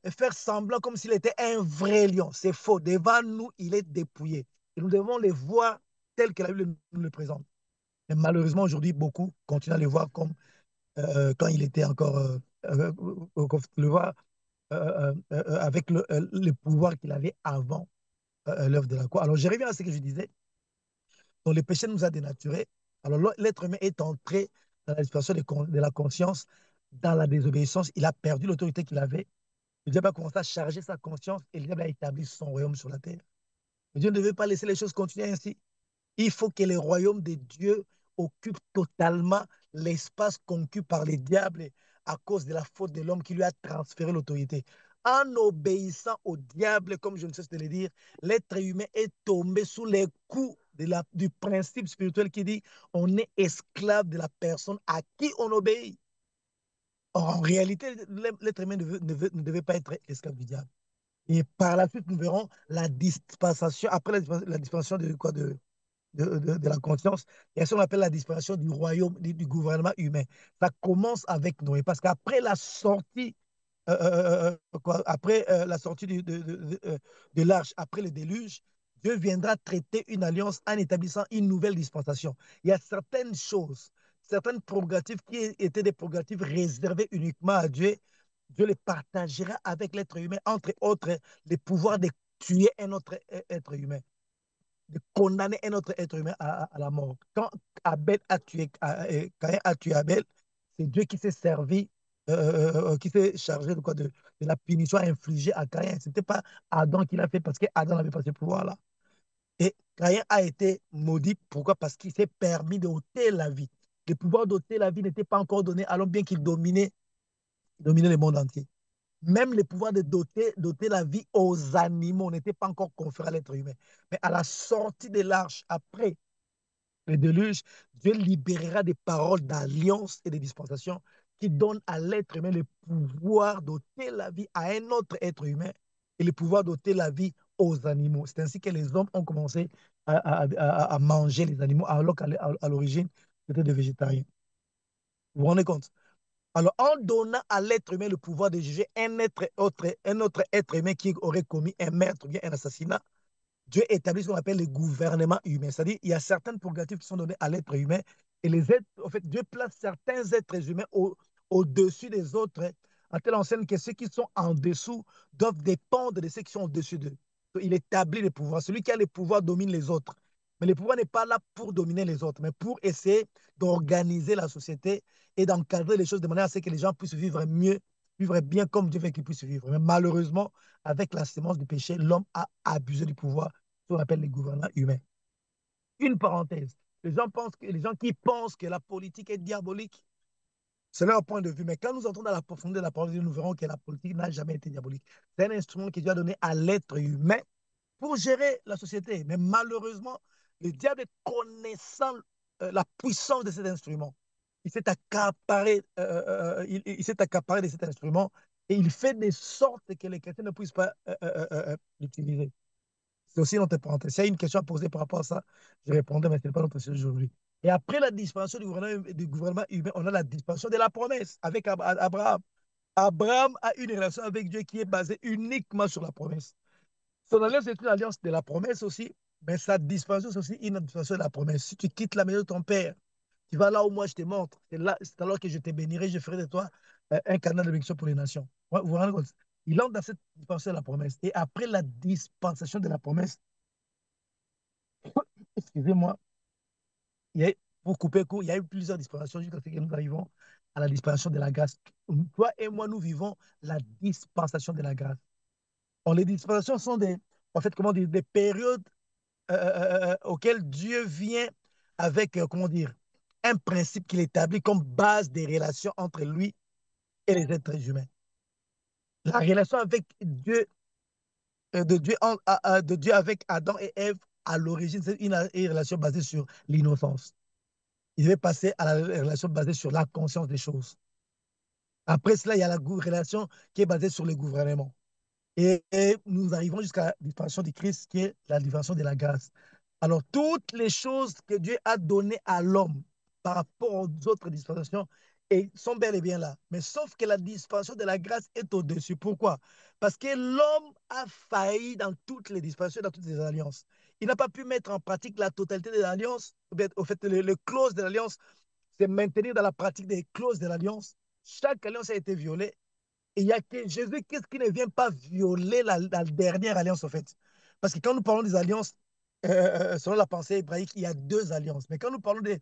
[SPEAKER 2] faire semblant comme s'il était un vrai lion. C'est faux. Devant nous, il est dépouillé. Et nous devons les voir tel que la Bible nous le présente. Et malheureusement, aujourd'hui, beaucoup continuent à le voir comme quand il était encore, le voir avec le pouvoir qu'il avait avant l'œuvre de la croix. Alors, je reviens à ce que je disais. Donc, le péché nous a dénaturés. Alors, l'être humain est entré dans la disparition de la conscience, dans la désobéissance. Il a perdu l'autorité qu'il avait. Le diable a commencé à charger sa conscience et le diable a établi son royaume sur la terre. Mais Dieu ne devait pas laisser les choses continuer ainsi. Il faut que le royaume de Dieu occupe totalement l'espace conquis par les diables à cause de la faute de l'homme qui lui a transféré l'autorité. En obéissant au diable, comme je ne cesse de le dire, l'être humain est tombé sous les coups du principe spirituel qui dit on est esclave de la personne à qui on obéit. Or, en réalité, l'être humain ne devait pas être esclave du diable. Et par la suite, nous verrons la dispensation, après la dispensation de quoi de la conscience, il y a ce qu'on appelle la disparition du royaume, du gouvernement humain. Ça commence avec Noé, parce qu'après la sortie, après la sortie de l'arche, après le déluge, Dieu viendra traiter une alliance en établissant une nouvelle dispensation. Il y a certaines choses, certaines prérogatives qui étaient des prérogatives réservées uniquement à Dieu. Dieu les partagera avec l'être humain, entre autres, le pouvoir de tuer un autre être humain, de condamner un autre être humain à la mort. Quand Caïn a tué Abel, c'est Dieu qui s'est servi, qui s'est chargé de la punition infligée à Caïn. Ce n'était pas Adam qui l'a fait parce qu'Adam n'avait pas ce pouvoir-là. Et Caïn a été maudit. Pourquoi? Parce qu'il s'est permis d'ôter la vie. Le pouvoir d'ôter la vie n'était pas encore donné, alors bien qu'il dominait le monde entier. Même le pouvoir de doter la vie aux animaux n'était pas encore conféré à l'être humain. Mais à la sortie de l'arche, après le déluge, Dieu libérera des paroles d'alliance et de dispensation qui donnent à l'être humain le pouvoir d'ôter la vie à un autre être humain et le pouvoir d'ôter la vie aux animaux. C'est ainsi que les hommes ont commencé à manger les animaux, alors qu'à l'origine, c'était des végétariens. Vous vous rendez compte? Alors, en donnant à l'être humain le pouvoir de juger un autre être humain qui aurait commis un meurtre ou bien un assassinat, Dieu établit ce qu'on appelle le gouvernement humain. C'est-à-dire qu'il y a certaines prérogatives qui sont données à l'être humain et en fait, Dieu place certains êtres humains au-dessus des autres, en telle enseigne que ceux qui sont en dessous doivent dépendre de ceux qui sont au-dessus d'eux. Il établit le pouvoir. Celui qui a le pouvoir domine les autres. Mais le pouvoir n'est pas là pour dominer les autres, mais pour essayer d'organiser la société et d'encadrer les choses de manière à ce que les gens puissent vivre mieux, vivre bien comme Dieu veut qu'ils puissent vivre. Mais malheureusement, avec la sémence du péché, l'homme a abusé du pouvoir, ce qu'on appelle les gouvernants humains. Une parenthèse. Les gens qui pensent que la politique est diabolique, c'est leur point de vue. Mais quand nous entrons dans la profondeur de la parole de Dieu, nous verrons que la politique n'a jamais été diabolique. C'est un instrument qui Dieu a donné à l'être humain pour gérer la société. Mais malheureusement, le diable, connaissant la puissance de cet instrument, il s'est accaparé de cet instrument et il fait de sorte que les chrétiens ne puissent pas l'utiliser. C'est aussi notre parenthèse. S'il y a une question à poser par rapport à ça, je répondrai, mais ce n'est pas notre sujet aujourd'hui. Et après la disparition du gouvernement humain, on a la disparition de la promesse avec Abraham. Abraham a une relation avec Dieu qui est basée uniquement sur la promesse. Son alliance est une alliance de la promesse aussi, mais sa disparition, c'est aussi une disparition de la promesse. Si tu quittes la maison de ton père, tu vas là où moi je te montre. C'est alors que je te bénirai, je ferai de toi un canal de bénédiction pour les nations. Vous vous rendez compte? Il entre dans cette dispensation de la promesse. Et après la dispensation de la promesse, excusez-moi, pour couper court, il y a eu plusieurs dispensations jusqu'à ce que nous arrivons à la dispensation de la grâce. Toi et moi, nous vivons la dispensation de la grâce. Les dispensations sont en fait, comment dire, des périodes auxquelles Dieu vient avec, comment dire, un principe qu'il établit comme base des relations entre lui et les êtres humains. La relation avec Dieu, de Dieu avec Adam et Ève, à l'origine, c'est une relation basée sur l'innocence. Il devait passer à la relation basée sur la conscience des choses. Après cela, il y a la relation qui est basée sur le gouvernement. Et nous arrivons jusqu'à la dispensation du Christ, qui est la dispensation de la grâce. Alors, toutes les choses que Dieu a données à l'homme par rapport aux autres dispensations sont bel et bien là. Mais sauf que la dispensation de la grâce est au-dessus. Pourquoi? Parce que l'homme a failli dans toutes les dispensations, dans toutes les alliances. Il n'a pas pu mettre en pratique la totalité de l'alliance. Au fait, le clause de l'alliance, c'est maintenir dans la pratique des clauses de l'alliance. Chaque alliance a été violée. Et il y a que Jésus qui ne vient pas violer la dernière alliance, en fait. Parce que quand nous parlons des alliances, selon la pensée hébraïque, il y a deux alliances. Mais quand nous parlons des...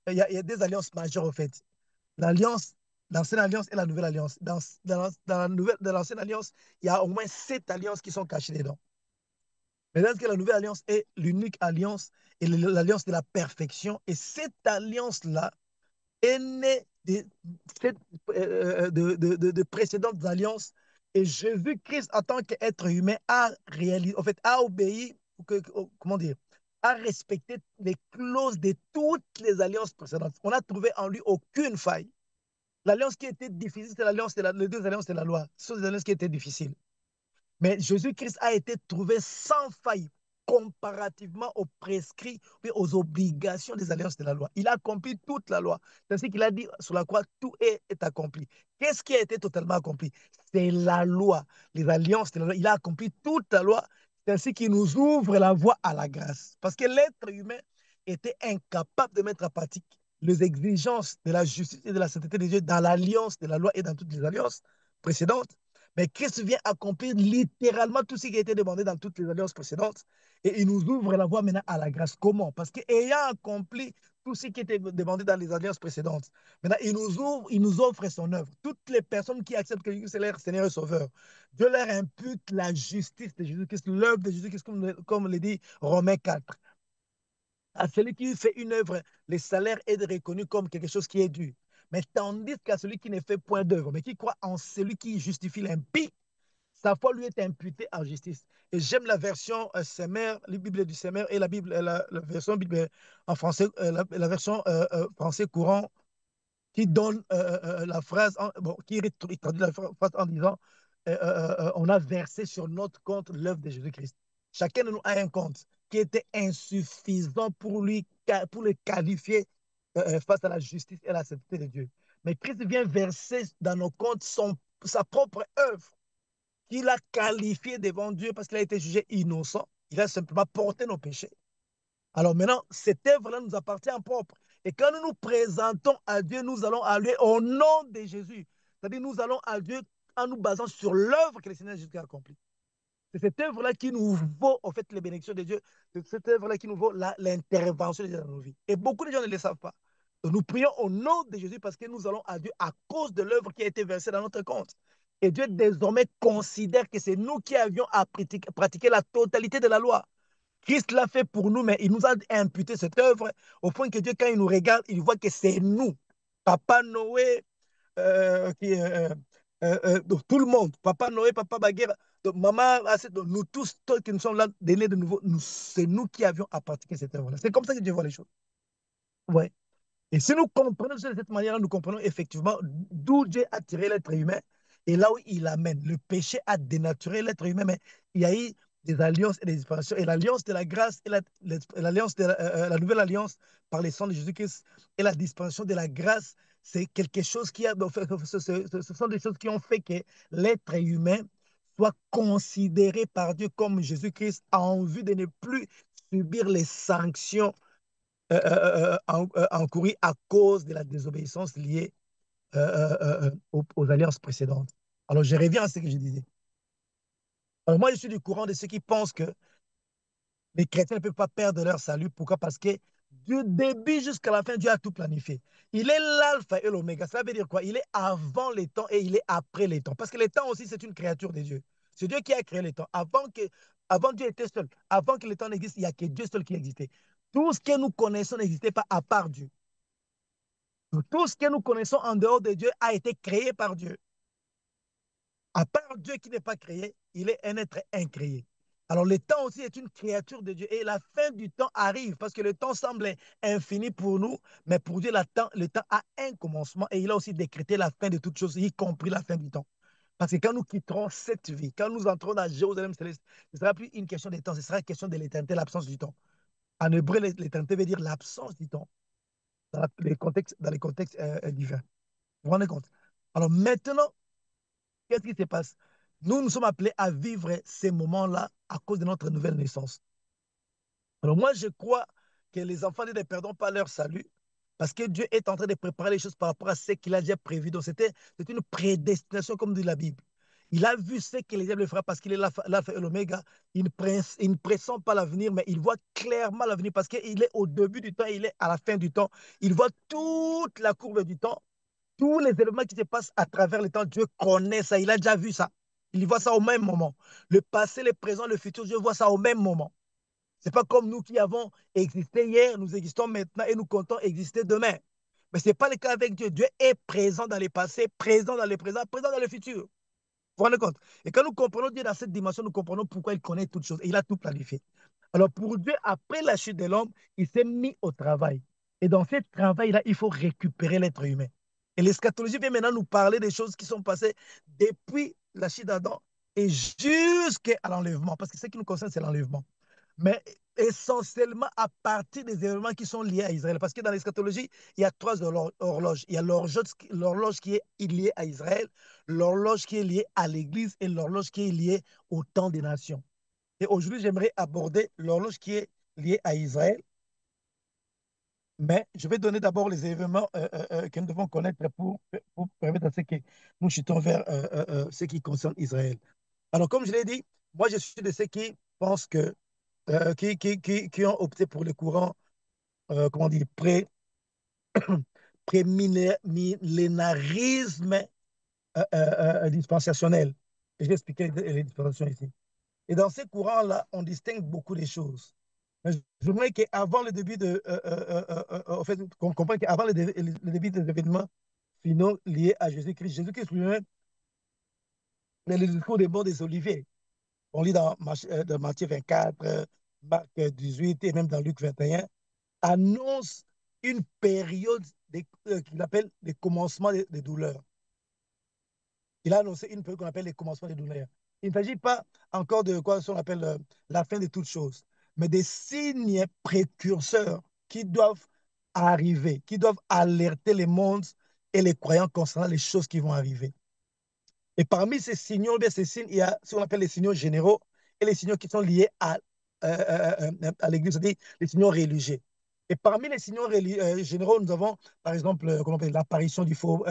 [SPEAKER 2] il y a des alliances majeures, en fait. L'alliance, l'ancienne alliance et la nouvelle alliance. Dans l'ancienne alliance, il y a au moins 7 alliances qui sont cachées dedans. Mais dans ce que la nouvelle alliance est l'unique alliance et l'alliance de la perfection. Et cette alliance-là est né de précédentes alliances. Et Jésus-Christ, en tant qu'être humain, a réalisé, en fait, a obéi, comment dire, a respecté les clauses de toutes les alliances précédentes. On n'a trouvé en lui aucune faille. L'alliance qui était difficile, c'est les deux alliances de la loi. Ce sont des alliances qui étaient difficiles. Mais Jésus-Christ a été trouvé sans faille comparativement aux prescrits et aux obligations des alliances de la loi. Il a accompli toute la loi. C'est ainsi qu'il a dit sur la croix, tout est accompli. Qu'est-ce qui a été totalement accompli? C'est la loi, les alliances de la loi. Il a accompli toute la loi. C'est ainsi qu'il nous ouvre la voie à la grâce. Parce que l'être humain était incapable de mettre en pratique les exigences de la justice et de la sainteté de Dieu dans l'alliance de la loi et dans toutes les alliances précédentes. Mais Christ vient accomplir littéralement tout ce qui a été demandé dans toutes les alliances précédentes. Et il nous ouvre la voie maintenant à la grâce. Comment? Parce qu'ayant accompli tout ce qui était demandé dans les alliances précédentes, maintenant il nous offre son œuvre. Toutes les personnes qui acceptent que Jésus est leur Seigneur et Sauveur, Dieu leur impute la justice de Jésus-Christ, l'œuvre de Jésus-Christ, comme le dit Romains 4. À celui qui fait une œuvre, le salaire est reconnu comme quelque chose qui est dû. Mais tandis qu'à celui qui ne fait point d'œuvre, mais qui croit en celui qui justifie l'impie, sa foi lui est imputée en justice. Et j'aime la version Semeur, la Bible du Semeur et la version Bible en français, la version français courant qui donne la phrase, bon, qui traduit la phrase en disant on a versé sur notre compte l'œuvre de Jésus-Christ. Chacun de nous a un compte qui était insuffisant pour le qualifier face à la justice et à la sainteté de Dieu. Mais Christ vient verser dans nos comptes sa propre œuvre qu'il a qualifiée devant Dieu parce qu'il a été jugé innocent. Il a simplement porté nos péchés. Alors maintenant, cette œuvre-là nous appartient en propre. Et quand nous nous présentons à Dieu, nous allons à lui au nom de Jésus. C'est-à-dire, nous allons à Dieu en nous basant sur l'œuvre que le Seigneur Jésus a accomplie. C'est cette œuvre-là qui nous vaut, en fait, les bénédictions de Dieu. C'est cette œuvre-là qui nous vaut l'intervention de Dieu dans nos vies. Et beaucoup de gens ne le savent pas. Donc, nous prions au nom de Jésus parce que nous allons à Dieu à cause de l'œuvre qui a été versée dans notre compte. Et Dieu désormais considère que c'est nous qui avions à pratiquer la totalité de la loi. Christ l'a fait pour nous, mais il nous a imputé cette œuvre au point que Dieu, quand il nous regarde, il voit que c'est nous. Papa Noé, tout le monde, Papa Noé, Papa Baguera, Maman, nous tous, toi qui nous sommes là, nés de nouveau, c'est nous qui avions à pratiquer cette œuvre-là. C'est comme ça que Dieu voit les choses. Ouais. Et si nous comprenons de cette manière, nous comprenons effectivement d'où Dieu a tiré l'être humain et là où il amène. Le péché a dénaturé l'être humain, mais il y a eu des alliances et des disparitions. Et l'alliance de la grâce et l'alliance de la nouvelle alliance par les sangs de Jésus-Christ et la disparition de la grâce, c'est quelque chose qui a, ce sont des choses qui ont fait que l'être humain soit considéré par Dieu comme Jésus-Christ en vue de ne plus subir les sanctions encourir à cause de la désobéissance liée aux alliances précédentes. Alors, je reviens à ce que je disais. Alors, moi, je suis du courant de ceux qui pensent que les chrétiens ne peuvent pas perdre leur salut. Pourquoi? Parce que du début jusqu'à la fin, Dieu a tout planifié. Il est l'alpha et l'oméga. Ça veut dire quoi? Il est avant les temps et il est après les temps. Parce que les temps aussi, c'est une créature de Dieu. C'est Dieu qui a créé les temps. Avant Dieu était seul. Avant que les temps n'existe, il n'y a que Dieu seul qui existait. Tout ce que nous connaissons n'existait pas à part Dieu. Tout ce que nous connaissons en dehors de Dieu a été créé par Dieu. À part Dieu qui n'est pas créé, il est un être incréé. Alors le temps aussi est une créature de Dieu. Et la fin du temps arrive parce que le temps semble infini pour nous, mais pour Dieu, le temps a un commencement et il a aussi décrété la fin de toutes choses, y compris la fin du temps. Parce que quand nous quitterons cette vie, quand nous entrons dans Jérusalem céleste, ce ne sera plus une question de temps, ce sera une question de l'éternité, l'absence du temps. En hébreu, l'éternité veut dire l'absence du temps dans les contextes divins. Vous vous rendez compte? Alors maintenant, qu'est-ce qui se passe? Nous sommes appelés à vivre ces moments-là à cause de notre nouvelle naissance. Alors moi, je crois que les enfants ne perdront pas leur salut parce que Dieu est en train de préparer les choses par rapport à ce qu'il a déjà prévu. Donc c'est une prédestination comme dit la Bible. Il a vu ce que les hommes le fera parce qu'il est l'alpha et l'oméga. Il ne pressent pas l'avenir, mais il voit clairement l'avenir parce qu'il est au début du temps, il est à la fin du temps. Il voit toute la courbe du temps, tous les événements qui se passent à travers le temps. Dieu connaît ça, il a déjà vu ça. Il voit ça au même moment. Le passé, le présent, le futur, Dieu voit ça au même moment. Ce n'est pas comme nous qui avons existé hier, nous existons maintenant et nous comptons exister demain. Mais ce n'est pas le cas avec Dieu. Dieu est présent dans le passé, présent dans le présent, présent dans le futur. Vous vous rendez compte? Et quand nous comprenons Dieu dans cette dimension, nous comprenons pourquoi il connaît toutes choses et il a tout planifié. Alors pour Dieu, après la chute de l'homme, il s'est mis au travail. Et dans ce travail-là, il faut récupérer l'être humain. Et l'eschatologie vient maintenant nous parler des choses qui sont passées depuis la chute d'Adam et jusqu'à l'enlèvement. Parce que ce qui nous concerne, c'est l'enlèvement. Mais essentiellement à partir des événements qui sont liés à Israël. Parce que dans l'eschatologie, il y a trois horloges. Il y a l'horloge qui est liée à Israël, l'horloge qui est liée à l'Église et l'horloge qui est liée au temps des nations. Et aujourd'hui, j'aimerais aborder l'horloge qui est liée à Israël. Mais je vais donner d'abord les événements que nous devons connaître pour permettre à ce que nous chutons vers ce qui concerne Israël. Alors, comme je l'ai dit, moi, je suis de ceux qui pensent que qui ont opté pour le courant, comment dire, pré-millénarisme dispensationel. Et je vais expliquer les dispensations ici. Et dans ces courants-là, on distingue beaucoup de choses. Mais je voudrais qu'avant le début en fait, qu'on comprenne qu'avant le début des événements finaux liés à Jésus-Christ, Jésus-Christ lui-même, le discours des bons des Oliviers, on lit dans Matthieu 24, Marc 18 et même dans Luc 21, annonce une période qu'il appelle les commencements des douleurs. Il a annoncé une période qu'on appelle les commencements des douleurs. Il ne s'agit pas encore de quoi on appelle la fin de toutes choses, mais des signes précurseurs qui doivent arriver, qui doivent alerter les mondes et les croyants concernant les choses qui vont arriver. Et parmi ces signaux, bien ces signes, il y a ce qu'on appelle les signaux généraux et les signaux qui sont liés à l'Église, c'est-à-dire les signaux religieux. Et parmi les signaux généraux, nous avons, par exemple, l'apparition du faux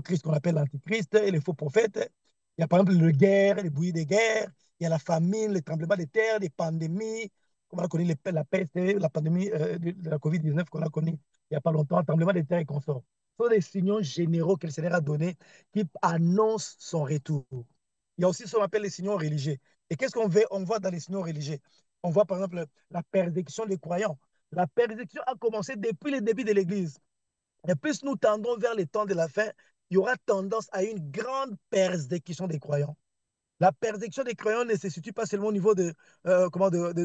[SPEAKER 2] Christ qu'on appelle l'Antichrist et les faux prophètes. Il y a par exemple les guerres, les bouillies des guerres, il y a la famine, les tremblements de terre, les pandémies, comme on a connu la peste, la pandémie de la COVID-19 qu'on a connue il n'y a pas longtemps, tremblement de terre et consorts. Ce sont des signaux généraux que le Seigneur a donnés qui annonce son retour. Il y a aussi ce qu'on appelle les signaux religieux. Et qu'est-ce qu'on voit dans les signaux religieux? On voit par exemple la persécution des croyants. La persécution a commencé depuis le début de l'Église. Et plus nous tendons vers les temps de la fin, il y aura tendance à une grande persécution des croyants. La persécution des croyants ne se situe pas seulement au niveau de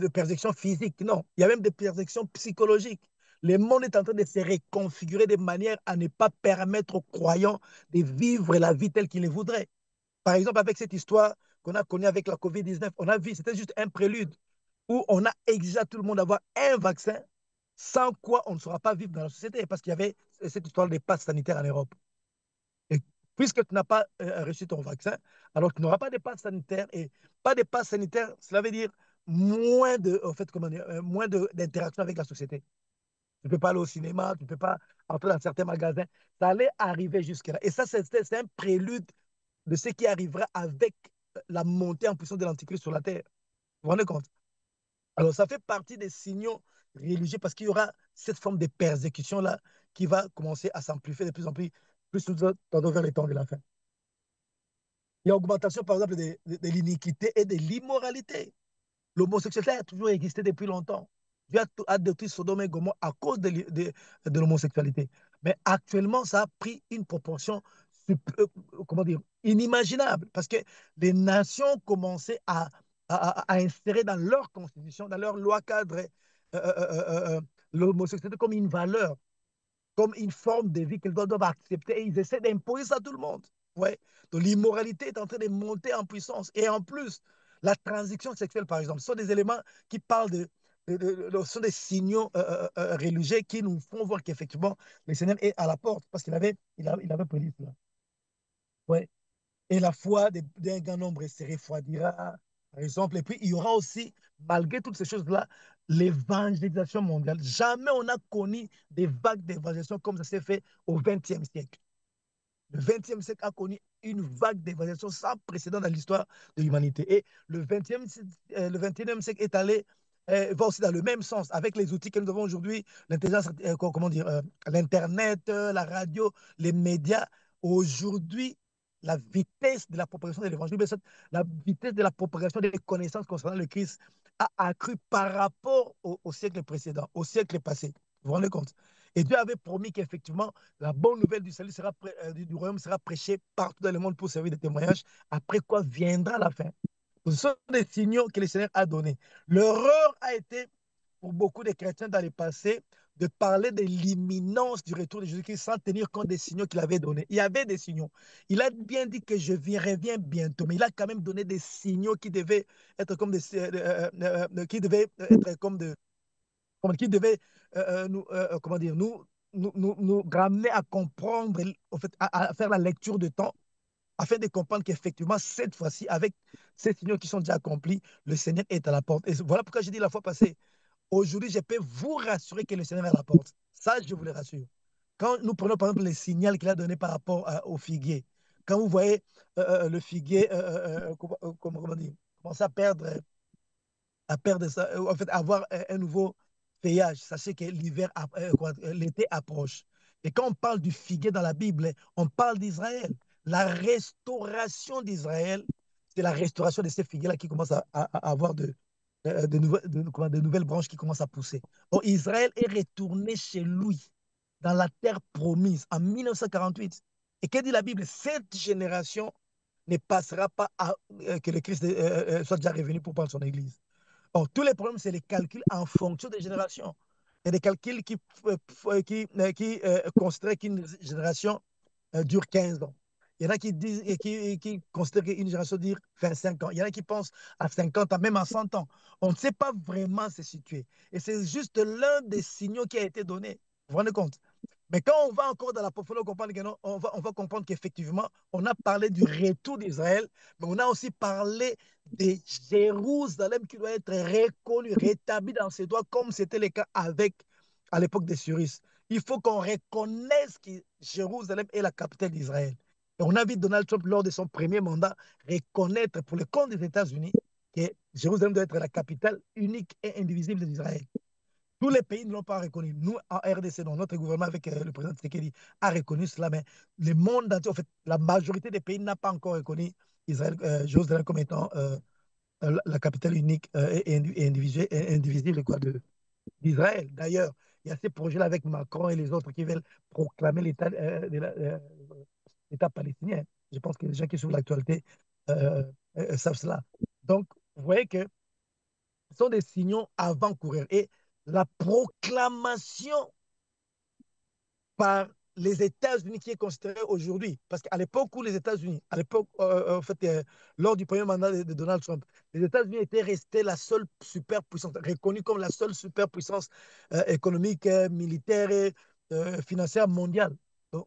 [SPEAKER 2] persécution physique, non. Il y a même des persécutions psychologiques. Le monde est en train de se reconfigurer de manière à ne pas permettre aux croyants de vivre la vie telle qu'ils le voudraient. Par exemple, avec cette histoire qu'on a connue avec la COVID-19, on a vu, c'était juste un prélude où on a exigé à tout le monde d'avoir un vaccin, sans quoi on ne saura pas vivre dans la société, parce qu'il y avait cette histoire des passes sanitaires en Europe. Et puisque tu n'as pas reçu ton vaccin, alors tu n'auras pas de passe sanitaire. Et pas de passe sanitaire, cela veut dire moins de, en fait, comment dire, moins d'interaction avec la société. Tu ne peux pas aller au cinéma, tu ne peux pas entrer dans certains magasins. Ça allait arriver jusque-là. Et ça, c'est un prélude de ce qui arrivera avec la montée en puissance de l'Antichrist sur la terre. Vous vous rendez compte? Alors, ça fait partie des signaux religieux parce qu'il y aura cette forme de persécution-là qui va commencer à s'amplifier de plus en plus, plus nous tendons vers les temps de la fin. Il y a augmentation, par exemple, de l'iniquité et de l'immoralité. L'homosexualité a toujours existé depuis longtemps. Dieu a détruit Sodome et Gomorrhe à cause de l'homosexualité. Mais actuellement, ça a pris une proportion comment dire, inimaginable parce que les nations commençaient à insérer dans leur constitution, dans leur loi cadre, l'homosexualité comme une valeur, comme une forme de vie qu'ils doivent accepter et ils essaient d'imposer ça à tout le monde. Ouais. Donc l'immoralité est en train de monter en puissance. Et en plus, la transition sexuelle, par exemple, ce sont des éléments qui parlent ce sont des signaux religieux qui nous font voir qu'effectivement, le Seigneur est à la porte parce il avait prédit cela. Ouais. Et la foi d'un grand nombre se refroidira, par exemple. Et puis, il y aura aussi, malgré toutes ces choses-là, l'évangélisation mondiale. Jamais on a connu des vagues d'évangélisation comme ça s'est fait au XXe siècle. Le XXe siècle a connu une vague d'évangélisation sans précédent dans l'histoire de l'humanité. Et le XXIe siècle est allé, va aussi dans le même sens avec les outils que nous avons aujourd'hui, l'intelligence, comment dire, l'Internet, la radio, les médias. Aujourd'hui, la vitesse de la propagation de l'évangile, la vitesse de la propagation des connaissances concernant le Christ a accru par rapport au siècle précédent, au siècle passé. Vous vous rendez compte? Et Dieu avait promis qu'effectivement, la bonne nouvelle du salut du royaume sera prêchée partout dans le monde pour servir de témoignage, après quoi viendra la fin. Ce sont des signaux que le Seigneur a donnés. L'erreur a été, pour beaucoup de chrétiens dans le passé, de parler de l'imminence du retour de Jésus-Christ sans tenir compte des signaux qu'il avait donnés. Il y avait des signaux. Il a bien dit que je reviens bientôt, mais il a quand même donné des signaux qui devaient être comme qui devaient être qui devaient comment dire, nous ramener à comprendre, en fait, à faire la lecture de temps, afin de comprendre qu'effectivement, cette fois-ci, avec ces signaux qui sont déjà accomplis, le Seigneur est à la porte. Et voilà pourquoi j'ai dit la fois passée, aujourd'hui, je peux vous rassurer que le Seigneur est à la porte. Ça, je vous le rassure. Quand nous prenons, par exemple, les signaux qu'il a donné par rapport au figuier, quand vous voyez le figuier, comment dire, commencer à perdre ça, en fait, avoir un nouveau feuillage. Sachez que l'été approche. Et quand on parle du figuier dans la Bible, on parle d'Israël. La restauration d'Israël, c'est la restauration de ces figuiers-là qui commencent à avoir de nouvelles branches qui commencent à pousser. Or, Israël est retourné chez lui, dans la terre promise, en 1948. Et que dit la Bible? Cette génération ne passera pas à que le Christ soit déjà revenu pour prendre son Église. Or, tous les problèmes, c'est les calculs en fonction des générations. Il y a des calculs qui considèrent qu'une génération dure 15 ans. Il y en a qui disent et qui considèrent qu'une génération dure 25 ans. Il y en a qui pensent à 50 ans, même à 100 ans. On ne sait pas vraiment se situer. Et c'est juste l'un des signaux qui a été donné. Vous vous rendez compte? Mais quand on va encore dans la profondeur, on va comprendre qu'effectivement, on a parlé du retour d'Israël, mais on a aussi parlé de Jérusalem qui doit être reconnu, rétabli dans ses droits, comme c'était le cas à l'époque des Cyrus. Il faut qu'on reconnaisse que Jérusalem est la capitale d'Israël. Et on a vu Donald Trump, lors de son premier mandat, reconnaître pour le compte des États-Unis que Jérusalem doit être la capitale unique et indivisible d'Israël. Tous les pays ne l'ont pas reconnu. Nous, en RDC, dans notre gouvernement avec le président Tshisekedi, a reconnu cela, mais le monde entier, en fait, la majorité des pays n'a pas encore reconnu Israël, Jérusalem comme étant la capitale unique et indivisible d'Israël. D'ailleurs, il y a ces projets-là avec Macron et les autres qui veulent proclamer l'État palestinien. Je pense que les gens qui suivent l'actualité savent cela. Donc, vous voyez que ce sont des signaux avant-coureurs. Et la proclamation par les États-Unis qui est considérée aujourd'hui, parce qu'à l'époque où les États-Unis, à l'époque, en fait, lors du premier mandat de Donald Trump, les États-Unis étaient restés la seule superpuissance, reconnue comme la seule superpuissance économique, militaire et financière mondiale. Donc,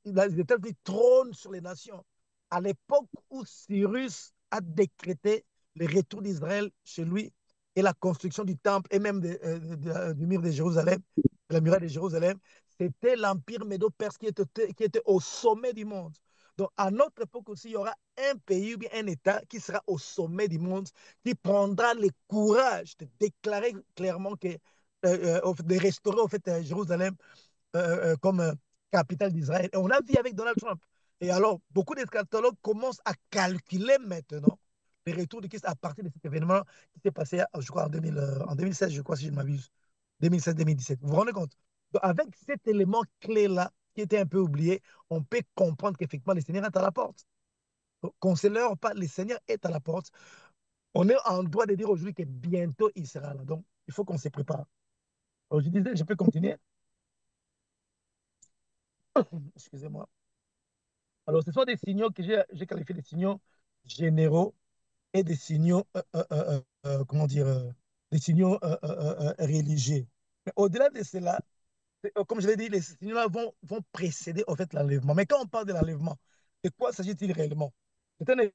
[SPEAKER 2] les États-Unis trônent sur les nations. À l'époque où Cyrus a décrété le retour d'Israël chez lui et la construction du temple et même du mur de Jérusalem, la muraille de Jérusalem, c'était l'empire médo-perse qui était au sommet du monde. Donc, à notre époque aussi, il y aura un pays ou bien un État qui sera au sommet du monde, qui prendra le courage de déclarer clairement que, de restaurer en fait, Jérusalem comme capitale d'Israël. Et on a vu avec Donald Trump, Et alors, beaucoup d'eschatologues commencent à calculer maintenant le retour de Christ à partir de cet événement qui s'est passé, je crois, en 2016, je crois, si je ne m'abuse. 2016-2017. Vous vous rendez compte? Donc, avec cet élément clé-là, qui était un peu oublié, on peut comprendre qu'effectivement, le Seigneur est à la porte. Qu'on se leurre pas, le Seigneur est à la porte. On est en droit de dire aujourd'hui que bientôt il sera là. Donc, il faut qu'on se prépare. Alors, je disais, je peux continuer. Excusez-moi. Alors, ce sont des signaux que j'ai qualifiés de signaux généraux et des signaux, comment dire, des signaux religieux. Mais au-delà de cela, comme je l'ai dit, les signaux-là vont précéder au fait l'enlèvement. Mais quand on parle de l'enlèvement, de quoi s'agit-il réellement? C'est un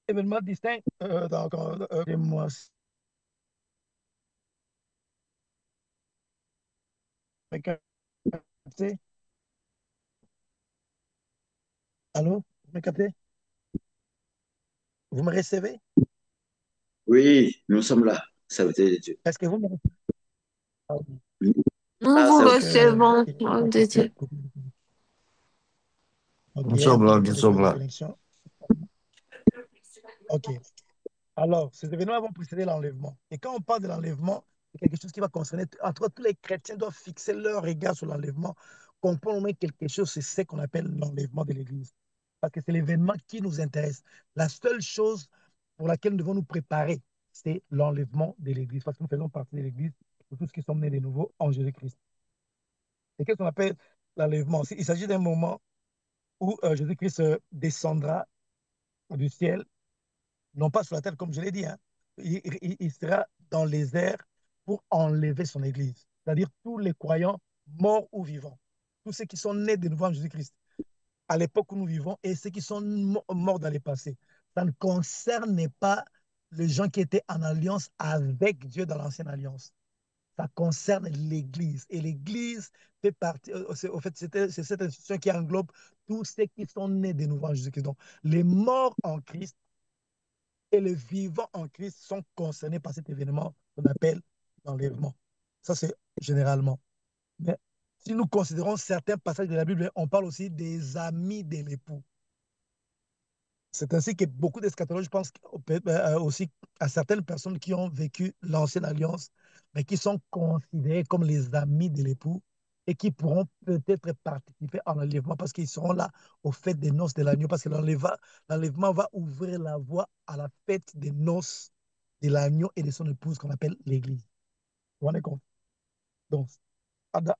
[SPEAKER 2] événement distinct de moi. Allô? Vous me captez? Vous me recevez?
[SPEAKER 3] Oui, nous sommes là, serviteurs de Dieu.
[SPEAKER 2] Est-ce que vous me recevez? Ah, oui.
[SPEAKER 4] Nous
[SPEAKER 3] Ah,
[SPEAKER 4] vous
[SPEAKER 2] Je crois
[SPEAKER 3] serviteur.
[SPEAKER 4] recevons,
[SPEAKER 2] qu'il y a
[SPEAKER 4] homme
[SPEAKER 2] un
[SPEAKER 4] de
[SPEAKER 2] petit
[SPEAKER 4] Dieu.
[SPEAKER 2] problème. Ok,
[SPEAKER 1] Nous
[SPEAKER 2] il y a un
[SPEAKER 1] sommes
[SPEAKER 2] petit
[SPEAKER 1] là, nous
[SPEAKER 2] problème
[SPEAKER 1] sommes
[SPEAKER 2] de
[SPEAKER 1] là.
[SPEAKER 2] connexion. Ok. Alors, ces événements vont précéder l'enlèvement. Et quand on parle de l'enlèvement, c'est quelque chose qui va concerner, en tout cas, tous les chrétiens doivent fixer leur regard sur l'enlèvement, comprendre au moins quelque chose, c'est ce qu'on appelle l'enlèvement de l'Église. Parce que c'est l'événement qui nous intéresse. La seule chose pour laquelle nous devons nous préparer, c'est l'enlèvement de l'Église, parce que nous faisons partie de l'Église, pour tous ceux qui sont nés de nouveau en Jésus-Christ. Et qu'est-ce qu'on appelle l'enlèvement? Il s'agit d'un moment où Jésus-Christ descendra du ciel non pas sur la terre comme je l'ai dit, hein. Il sera dans les airs pour enlever son Église, c'est-à-dire tous les croyants morts ou vivants, tous ceux qui sont nés de nouveau en Jésus-Christ, à l'époque où nous vivons, et ceux qui sont morts dans le passé. Ça ne concerne pas les gens qui étaient en alliance avec Dieu dans l'ancienne alliance. Ça concerne l'Église. Et l'Église fait partie, au fait, c'est cette institution qui englobe tous ceux qui sont nés de nouveau en Jésus-Christ. Donc, les morts en Christ et les vivants en Christ sont concernés par cet événement qu'on appelle l'enlèvement. Ça, c'est généralement. Mais si nous considérons certains passages de la Bible, on parle aussi des amis de l'époux. C'est ainsi que beaucoup d'eschatologues pensent aussi à certaines personnes qui ont vécu l'ancienne alliance, mais qui sont considérées comme les amis de l'époux et qui pourront peut-être participer à l'enlèvement parce qu'ils seront là au fait des noces de l'agneau, parce que l'enlèvement va ouvrir la voie à la fête des noces de l'agneau et de son épouse qu'on appelle l'Église. Vous vous rendez compte? Donc,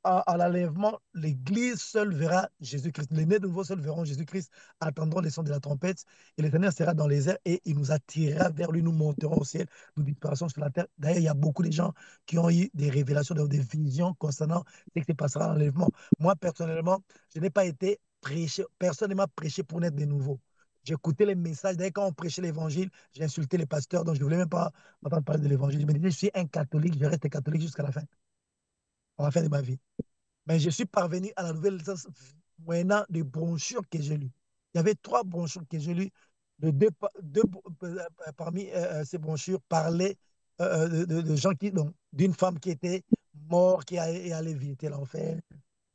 [SPEAKER 2] à l'enlèvement, l'Église seule verra Jésus-Christ. Les nés de nouveau seuls verront Jésus-Christ, attendront les sons de la trompette, et l'Éternel sera dans les airs et il nous attirera vers lui, nous monterons au ciel, nous disparaîtrons sur la terre. D'ailleurs, il y a beaucoup de gens qui ont eu des révélations, des visions concernant ce qui se passera à l'enlèvement. Moi, personnellement, je n'ai pas été prêché, personne ne m'a prêché pour naître de nouveau. J'écoutais les messages. D'ailleurs, quand on prêchait l'évangile, j'ai insulté les pasteurs, donc je ne voulais même pas entendre parler de l'évangile. Je me disais, je suis un catholique, je reste catholique jusqu'à la fin de ma vie. Mais je suis parvenu à la nouvelle licence moyennant des brochures que j'ai lues. Il y avait trois brochures que j'ai lues. Deux parmi ces brochures parlaient de gens qui, donc, d'une femme qui était morte, qui allait visiter l'enfer,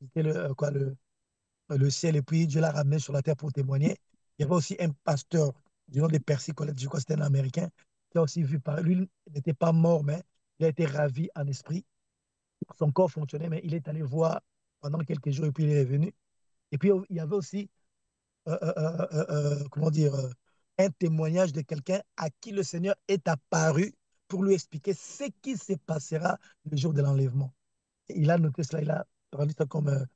[SPEAKER 2] visiter le ciel, et puis Dieu l'a ramené sur la terre pour témoigner. Il y avait aussi un pasteur du nom de Percy Colette, je crois que c'était un Américain, qui a aussi vu parler. Lui n'était pas mort, mais il a été ravi en esprit. Son corps fonctionnait, mais il est allé voir pendant quelques jours et puis il est revenu. Et puis il y avait aussi, comment dire, un témoignage de quelqu'un à qui le Seigneur est apparu pour lui expliquer ce qui se passera le jour de l'enlèvement. Il a noté cela, il a rendu ça comme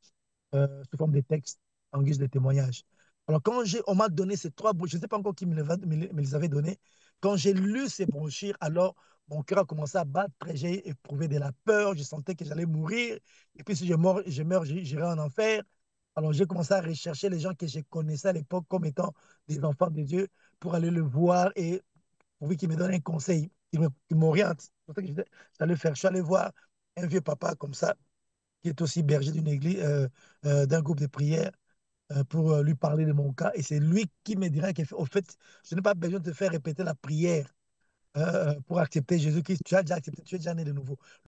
[SPEAKER 2] sous forme de texte en guise de témoignage. Alors, on m'a donné ces trois brochures, je ne sais pas encore qui me les avait données. Quand j'ai lu ces brochures, alors mon cœur a commencé à battre, j'ai éprouvé de la peur, je sentais que j'allais mourir. Et puis, si je meurs, j'irai en enfer. Alors, j'ai commencé à rechercher les gens que je connaissais à l'époque comme étant des enfants de Dieu pour aller le voir et pour qu'ils me donnent un conseil, qu'ils m'orientent. C'est pour ça que j'allais faire. Je suis allé voir un vieux papa comme ça qui est aussi berger d'une église, d'un groupe de prière, pour lui parler de mon cas. Et c'est lui qui me dira qu'au fait, je n'ai pas besoin de te faire répéter la prière pour accepter Jésus-Christ. Tu as déjà accepté, tu es déjà né de nouveau.